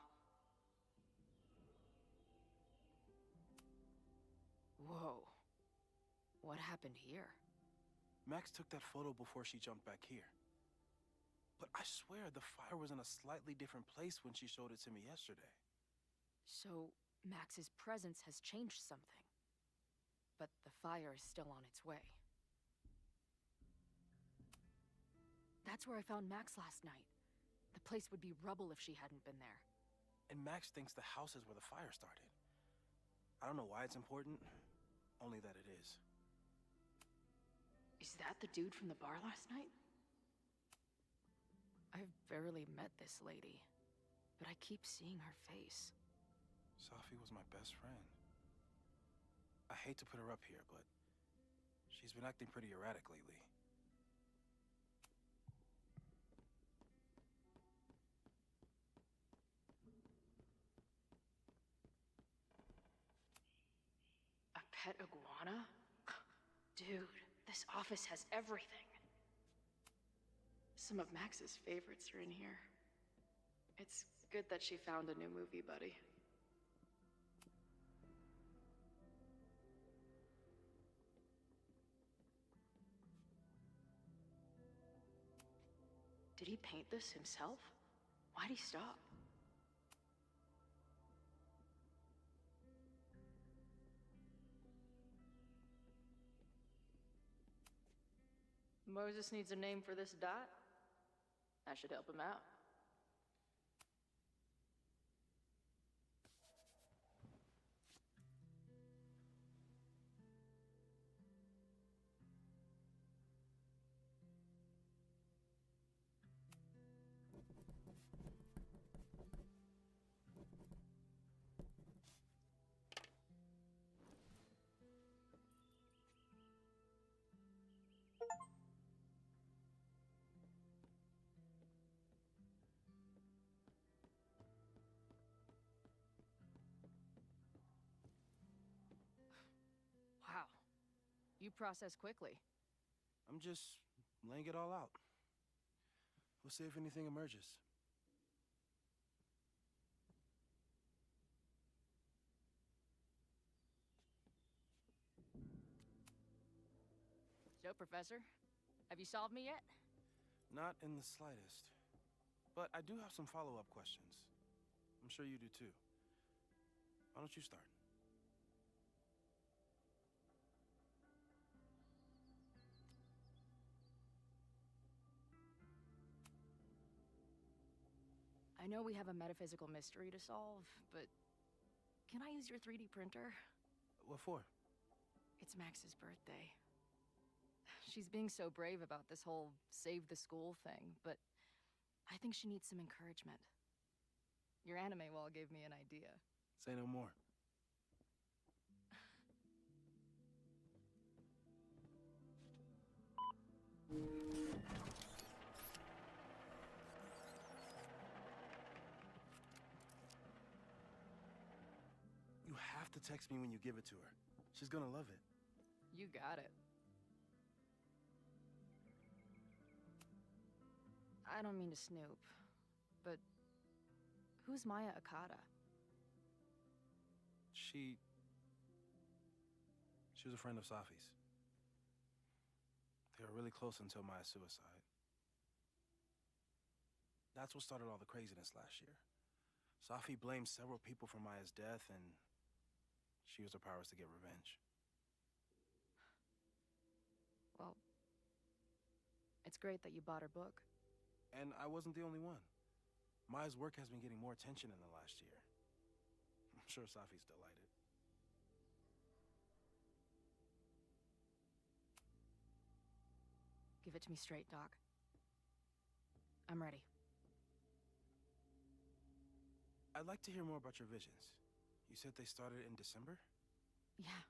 Whoa. What happened here? Max took that photo before she jumped back here. But I swear the fire was in a slightly different place when she showed it to me yesterday. So, Max's presence has changed something. But the fire is still on its way. That's where I found Max last night. The place would be rubble if she hadn't been there. And Max thinks the house is where the fire started. I don't know why it's important, only that it is. Is that the dude from the bar last night? I've barely met this lady, but I keep seeing her face. Safi was my best friend. I hate to put her up here, but she's been acting pretty erratic lately. A pet iguana? Dude, this office has everything. Some of Max's favorites are in here. It's good that she found a new movie buddy. Did he paint this himself? Why'd he stop? Moses needs a name for this dot. I should help him out. Wow. You process quickly. I'm just laying it all out. We'll see if anything emerges. So, Professor, have you solved me yet? Not in the slightest. But I do have some follow-up questions. I'm sure you do too. Why don't you start? I know we have a metaphysical mystery to solve, but can I use your 3D printer? What for? It's Max's birthday. She's being so brave about this whole save the school thing, but I think she needs some encouragement. Your anime wall gave me an idea. Say no more. You have to text me when you give it to her. She's gonna love it. You got it. I don't mean to snoop, but who's Maya Akata? She was a friend of Safi's. They were really close until Maya's suicide. That's what started all the craziness last year. Safi blamed several people for Maya's death, and she used her powers to get revenge. Well, it's great that you bought her book. And I wasn't the only one. Maya's work has been getting more attention in the last year. I'm sure Safi's delighted. Give it to me straight, Doc. I'm ready. I'd like to hear more about your visions. You said they started in December? Yeah.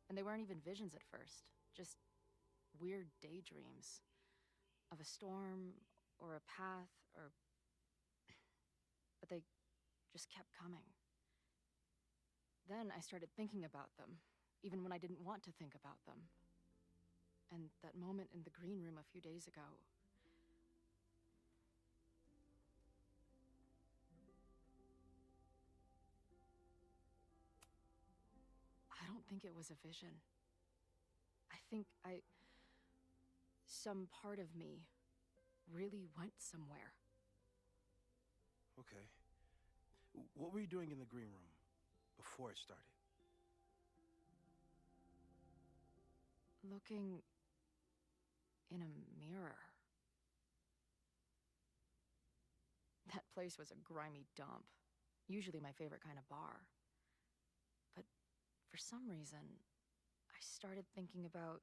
And they weren't even visions at first. Just weird daydreams. Of a storm, or a path, or... But they just kept coming. Then I started thinking about them, even when I didn't want to think about them. And that moment in the green room a few days ago... I don't think it was a vision. I think some part of me really went somewhere. Okay. What were you doing in the green room before it started? Looking in a mirror. That place was a grimy dump. Usually my favorite kind of bar. But for some reason, I started thinking about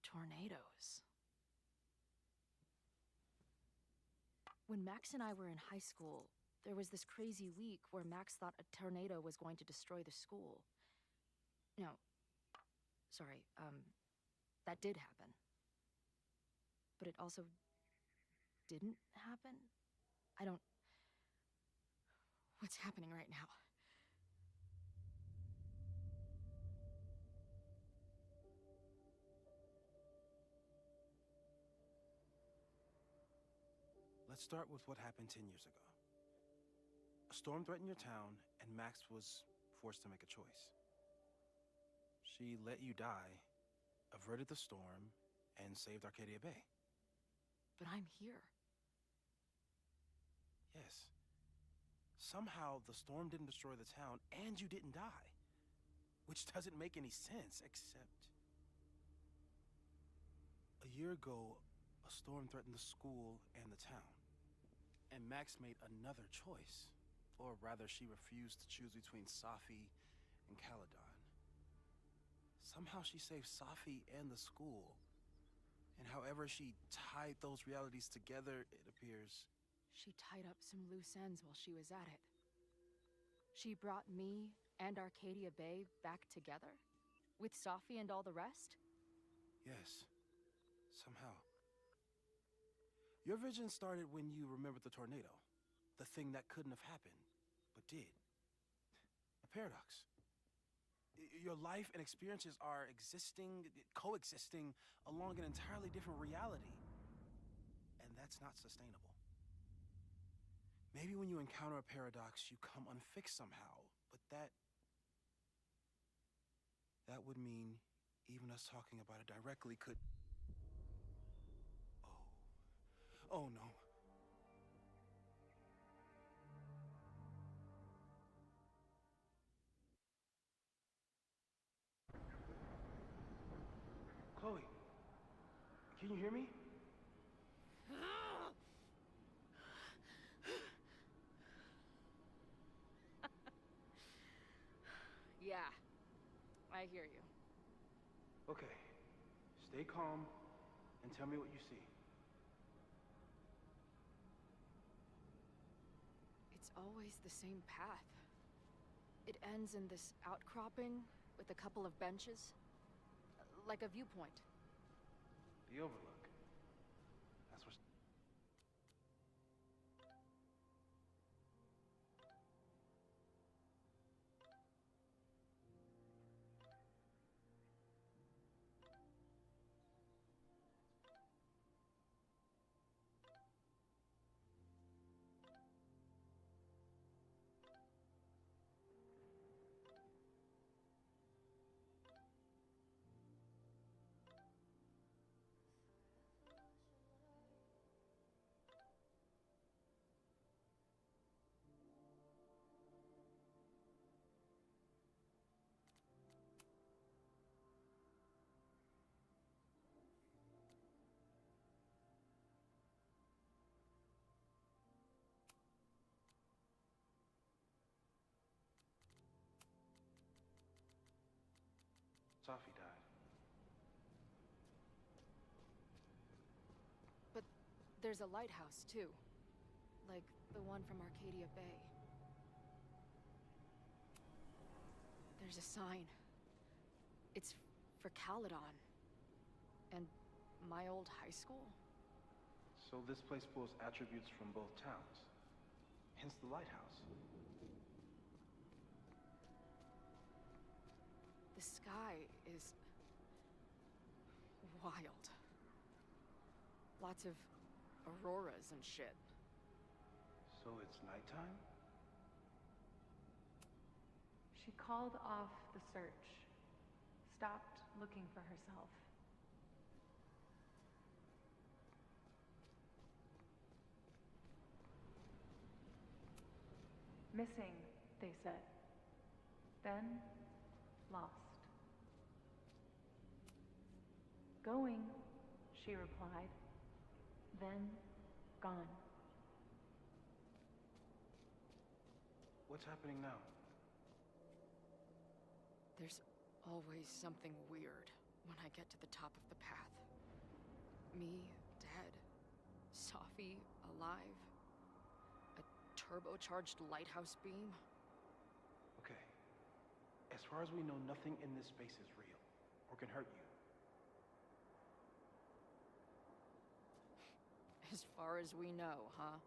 tornadoes. When Max and I were in high school, there was this crazy week where Max thought a tornado was going to destroy the school. No, sorry, that did happen. But it also didn't happen? I don't... What's happening right now? Let's start with what happened 10 years ago. A storm threatened your town, and Max was forced to make a choice. She let you die, averted the storm, and saved Arcadia Bay. But I'm here. Yes. Somehow, the storm didn't destroy the town, and you didn't die. Which doesn't make any sense, except... A year ago, a storm threatened the school and the town. And Max made another choice. Or rather, she refused to choose between Safi and Caledon. Somehow she saved Safi and the school. And however she tied those realities together, it appears... She tied up some loose ends while she was at it. She brought me and Arcadia Bay back together? With Safi and all the rest? Yes. Somehow. Your vision started when you remembered the tornado. The thing that couldn't have happened, but did. A paradox. Your life and experiences are coexisting along an entirely different reality. And that's not sustainable. Maybe when you encounter a paradox, you come unfixed somehow, but that would mean even us talking about it directly could... Oh no. Chloe, can you hear me? Yeah, I hear you. Okay, stay calm and tell me what you see. It's always the same path. It ends in this outcropping with a couple of benches. Like a viewpoint. The overlook. That's what... Safi died. But there's a lighthouse, too. Like the one from Arcadia Bay. There's a sign. It's for Caledon. And my old high school. So this place pulls attributes from both towns. Hence the lighthouse. The sky is wild. Lots of auroras and shit. So it's nighttime? She called off the search, stopped looking for herself. Missing, they said. Then, lost. Going, she replied. Then, gone. What's happening now? There's always something weird when I get to the top of the path. Me, dead. Safi, alive. A turbocharged lighthouse beam. Okay. As far as we know, nothing in this space is real, or can hurt you. As far as we know, huh?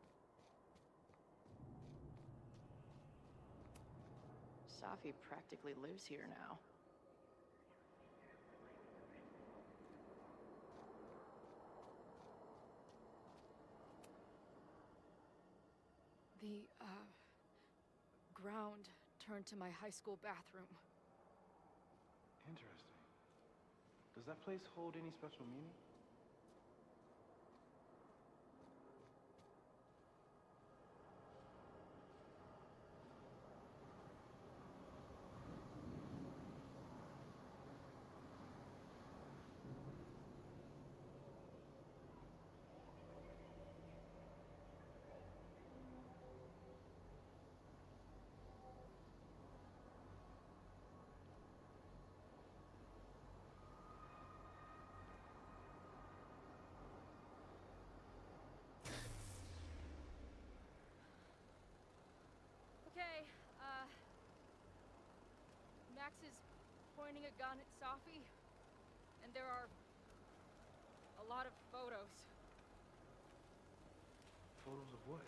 Safi practically lives here now. The, ground turned to my high school bathroom. Interesting. Does that place hold any special meaning? Okay, Max is pointing a gun at Safi, and there are a lot of photos. Photos of what?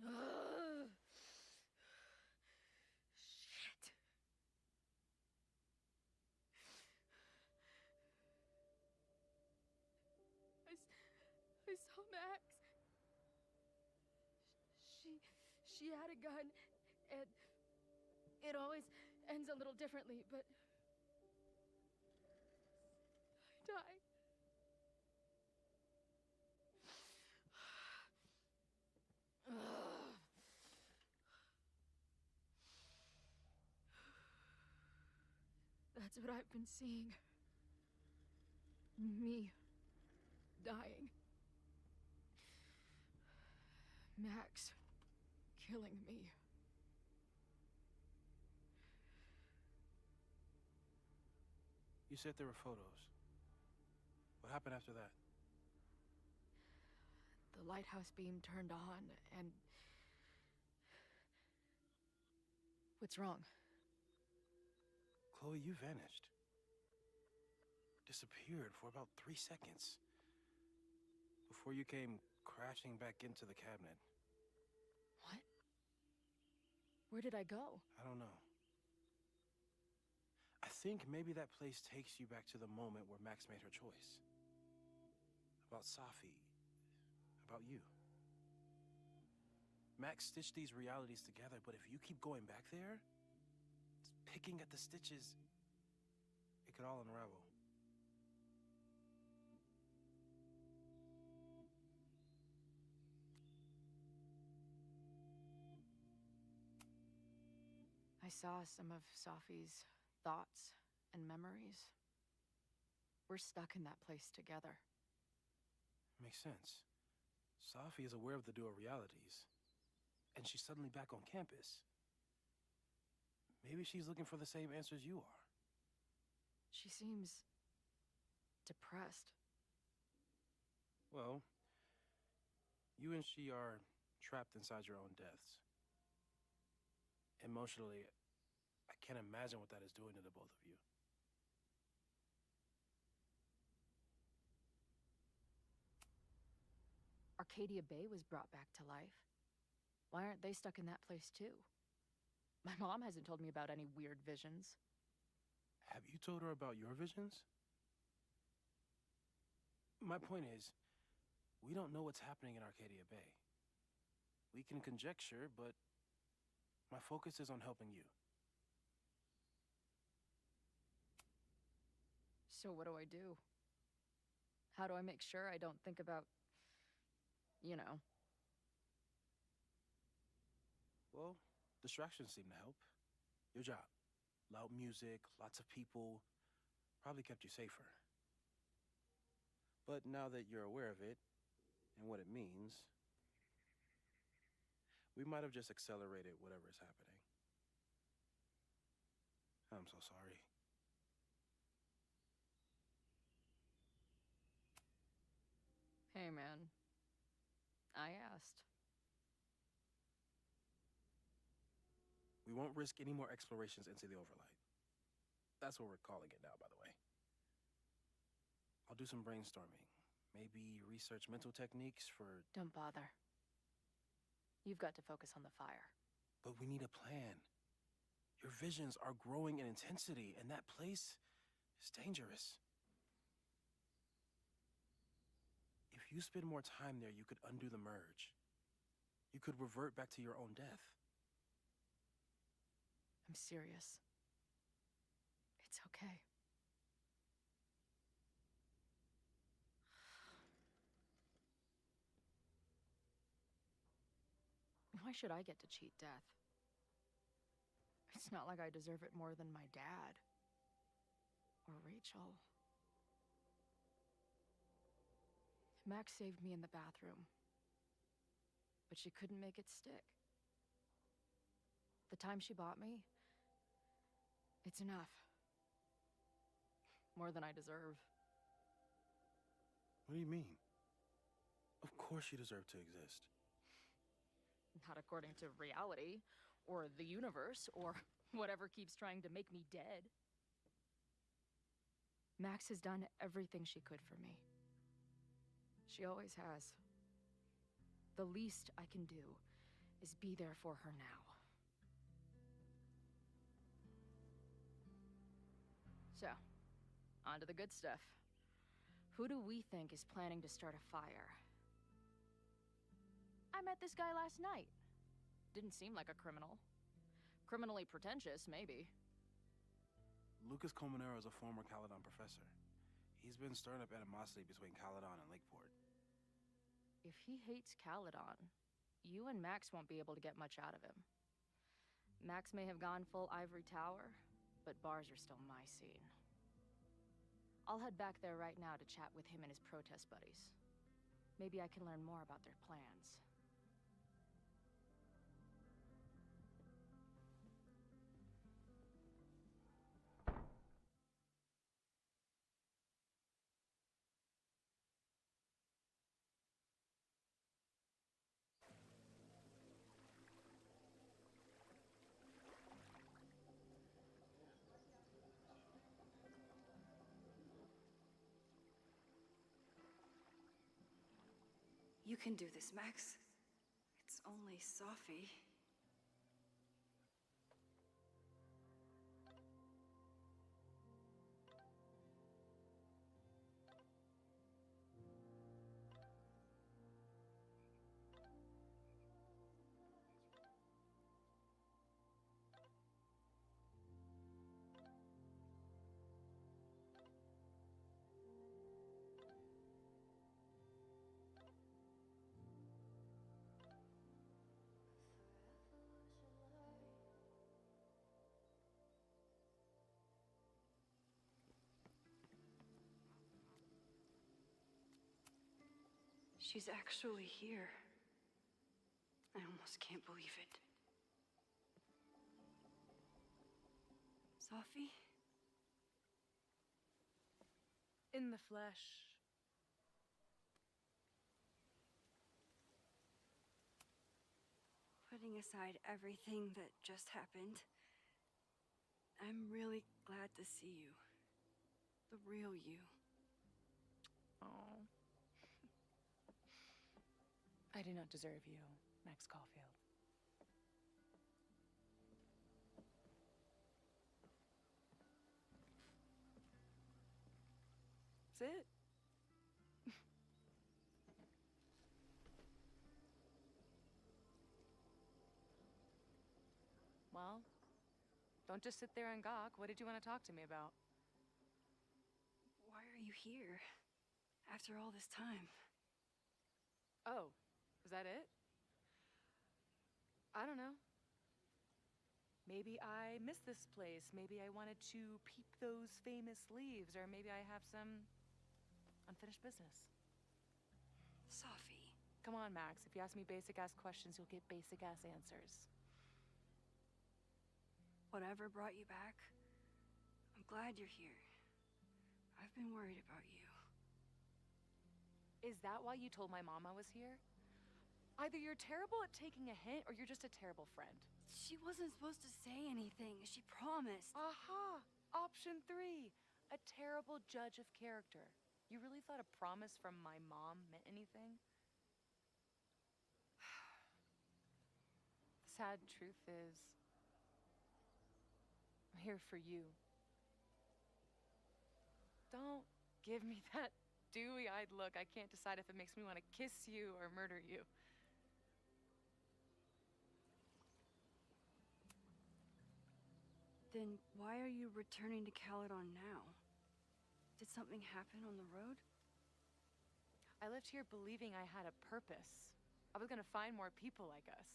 No. Shit. I saw Max. She had a gun, and it always ends a little differently, but I died. That's what I've been seeing. Me dying. Max killing me. You said there were photos. What happened after that? The lighthouse beam turned on, and... What's wrong? Chloe, you vanished. Disappeared for about 3 seconds. Before you came crashing back into the cabinet. What? Where did I go? I don't know. I think maybe that place takes you back to the moment where Max made her choice. About Safi. About you. Max stitched these realities together, but if you keep going back there, picking at the stitches, it could all unravel. I saw some of Safi's thoughts and memories We're stuck in that place together. Makes sense. Safi is aware of the dual realities, and she's suddenly back on campus. Maybe she's looking for the same answers you are. She seems depressed. Well, you and she are trapped inside your own deaths. Emotionally, I can't imagine what that is doing to the both of you. Arcadia Bay was brought back to life. Why aren't they stuck in that place too? My mom hasn't told me about any weird visions. Have you told her about your visions? My point is, we don't know what's happening in Arcadia Bay. We can conjecture, but my focus is on helping you. So what do I do? How do I make sure I don't think about, you know? Well, distractions seem to help. Your job. Loud music, lots of people, probably kept you safer. But now that you're aware of it, and what it means, we might have just accelerated whatever is happening. I'm so sorry. Hey, man. I asked. We won't risk any more explorations into the Overlight. That's what we're calling it now, by the way. I'll do some brainstorming. Maybe research mental techniques for... Don't bother. You've got to focus on the fire. But we need a plan. Your visions are growing in intensity, and that place is dangerous. If you spend more time there, you could undo the merge. You could revert back to your own death. I'm serious. It's okay. Why should I get to cheat death? It's not like I deserve it more than my dad. Or Rachel. Max saved me in the bathroom. But she couldn't make it stick. The time she bought me, it's enough. More than I deserve. What do you mean? Of course you deserve to exist. Not according to reality, or the universe, or whatever keeps trying to make me dead. Max has done everything she could for me. She always has. The least I can do is be there for her now. So, on to the good stuff. Who do we think is planning to start a fire? I met this guy last night. Didn't seem like a criminal. Criminally pretentious, maybe. Lucas Colmenero is a former Caledon professor. He's been stirring up animosity between Caledon and Lakeport. If he hates Caledon, you and Max won't be able to get much out of him. Max may have gone full Ivory Tower, but bars are still my scene. I'll head back there right now to chat with him and his protest buddies. Maybe I can learn more about their plans. You can do this, Max. It's only Safi. She's actually here. I almost can't believe it. Sophie? In the flesh. Putting aside everything that just happened, I'm really glad to see you. The real you. Oh. I do not deserve you, Max Caulfield. That's it. Well, don't just sit there and gawk. What did you want to talk to me about? Why are you here? After all this time? Oh, is that it? I don't know. Maybe I miss this place. Maybe I wanted to peep those famous leaves, or maybe I have some unfinished business. Sophie. Come on, Max. If you ask me basic-ass questions, you'll get basic-ass answers. Whatever brought you back, I'm glad you're here. I've been worried about you. Is that why you told my mom I was here? Either you're terrible at taking a hint, or you're just a terrible friend. She wasn't supposed to say anything. She promised. Aha! Option 3. A terrible judge of character. You really thought a promise from my mom meant anything? The sad truth is, I'm here for you. Don't give me that dewy-eyed look. I can't decide if it makes me want to kiss you or murder you. Then why are you returning to Caledon now? Did something happen on the road? I left here believing I had a purpose. I was gonna find more people like us.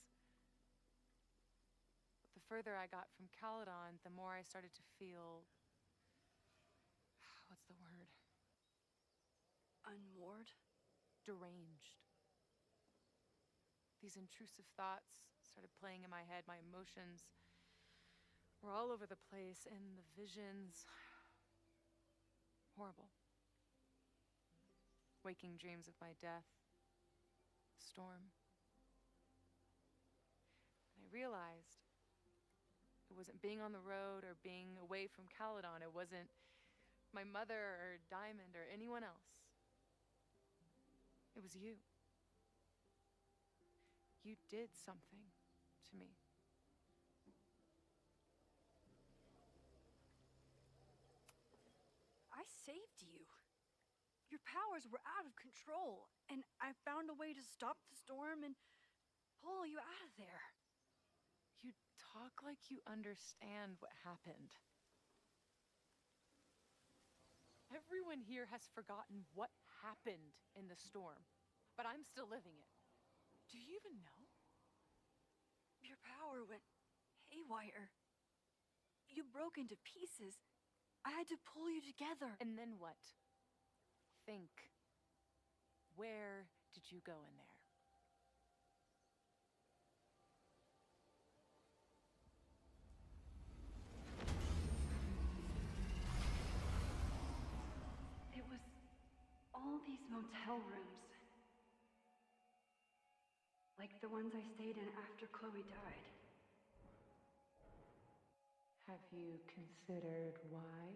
But the further I got from Caledon, the more I started to feel... what's the word? Unmoored? Deranged. These intrusive thoughts started playing in my head. My emotions were all over the place, and the visions... horrible. Waking dreams of my death. Storm. And I realized it wasn't being on the road or being away from Caledon. It wasn't my mother or Diamond or anyone else. It was you. You did something to me. I saved you. Your powers were out of control, and I found a way to stop the storm and pull you out of there. You talk like you understand what happened. Everyone here has forgotten what happened in the storm, but I'm still living it. Do you even know? Your power went haywire. You broke into pieces. I had to pull you together. And then what? Think. Where did you go in there? It was all these motel rooms. Like the ones I stayed in after Chloe died. Have you considered why?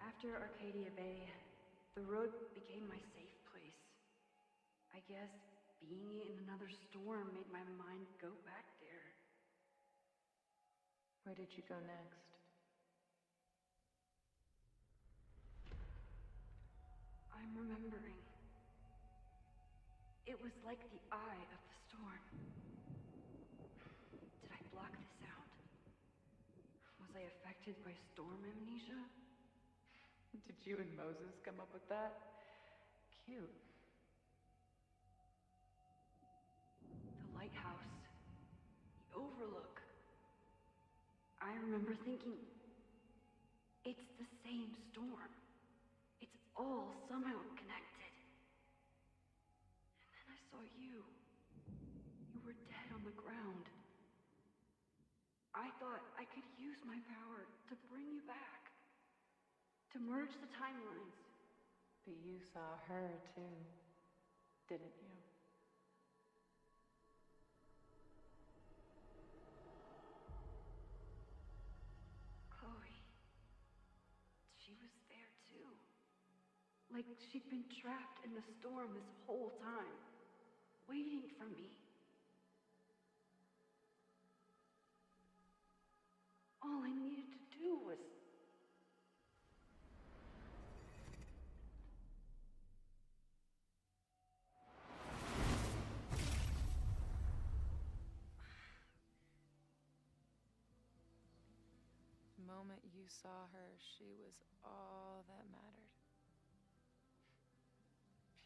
After Arcadia Bay, the road became my safe place. I guess being in another storm made my mind go back there. Where did you go next? I'm remembering. It was like the eye of the storm. Did I block this out? Was I affected by storm amnesia? Did you and Moses come up with that? Cute. The lighthouse. The overlook. I remember thinking, It's the same storm. It's all somehow connected. And then I saw you. You were dead on the ground. I thought I could use my power to bring you back. To merge the timelines. But you saw her too, didn't you? Chloe. She was there too. Like she'd been trapped in the storm this whole time, waiting for me. All I needed to do was... The moment you saw her, she was all that mattered.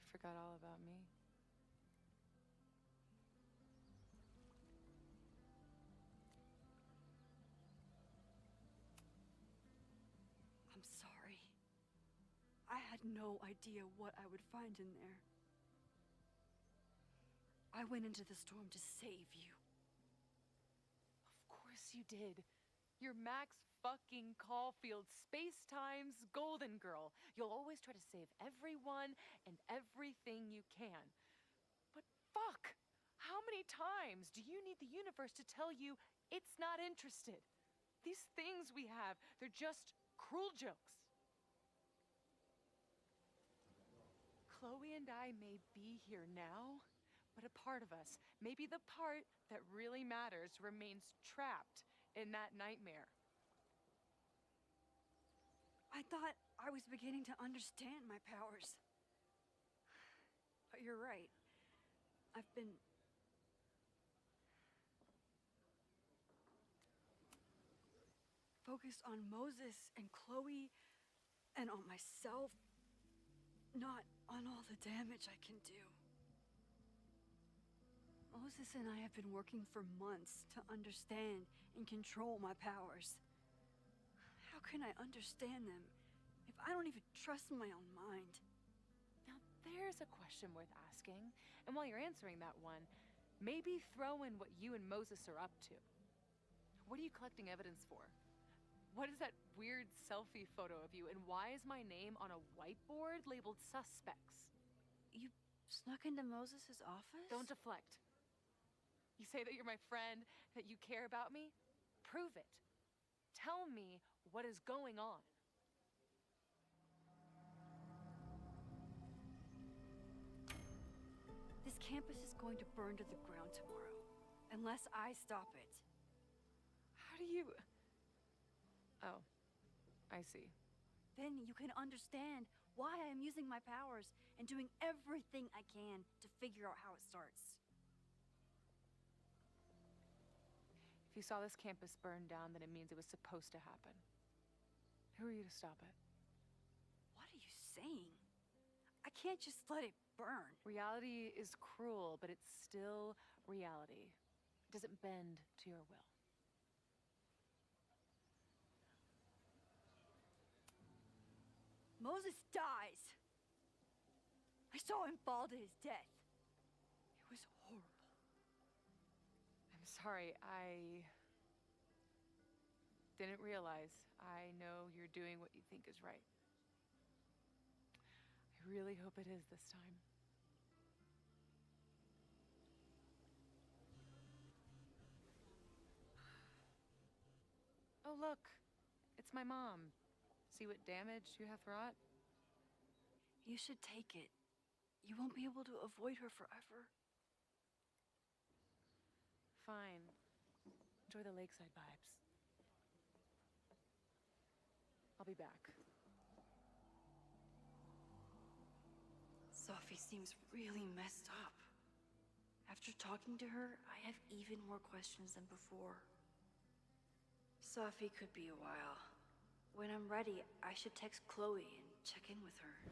You forgot all about me. I'm sorry. I had no idea what I would find in there. I went into the storm to save you. Of course you did. You're Max fucking Caulfield, Space-Time's golden girl. You'll always try to save everyone and everything you can. But fuck! How many times do you need the universe to tell you it's not interested? These things we have, they're just cruel jokes. Chloe and I may be here now, but a part of us, maybe the part that really matters, remains trapped in that nightmare. I thought I was beginning to understand my powers. But you're right. I've been... focused on Moses and Chloe and on myself, not on all the damage I can do. Moses and I have been working for months to understand and control my powers. How can I understand them if I don't even trust my own mind? Now, there's a question worth asking. And while you're answering that one, maybe throw in what you and Moses are up to. What are you collecting evidence for? What is that weird selfie photo of you? And why is my name on a whiteboard labeled suspects? You snuck into Moses' office? Don't deflect. You say that you're my friend, that you care about me? Prove it. Tell me what is going on. This campus is going to burn to the ground tomorrow, unless I stop it. How do you... Oh, I see. Then you can understand why I am using my powers and doing everything I can to figure out how it starts. If you saw this campus burn down, then it means it was supposed to happen. Who are you to stop it? What are you saying? I can't just let it burn. Reality is cruel, but it's still reality. It doesn't bend to your will. Moses dies. I saw him fall to his death. It was horrible. I'm sorry, I didn't realize. I know you're doing what you think is right. I really hope it is this time. Oh, look. It's my mom. See what damage you have wrought? You should take it. You won't be able to avoid her forever. Fine. Enjoy the lakeside vibes. I'll be back. Sophie seems really messed up. After talking to her, I have even more questions than before. Sophie could be a while. When I'm ready, I should text Chloe and check in with her.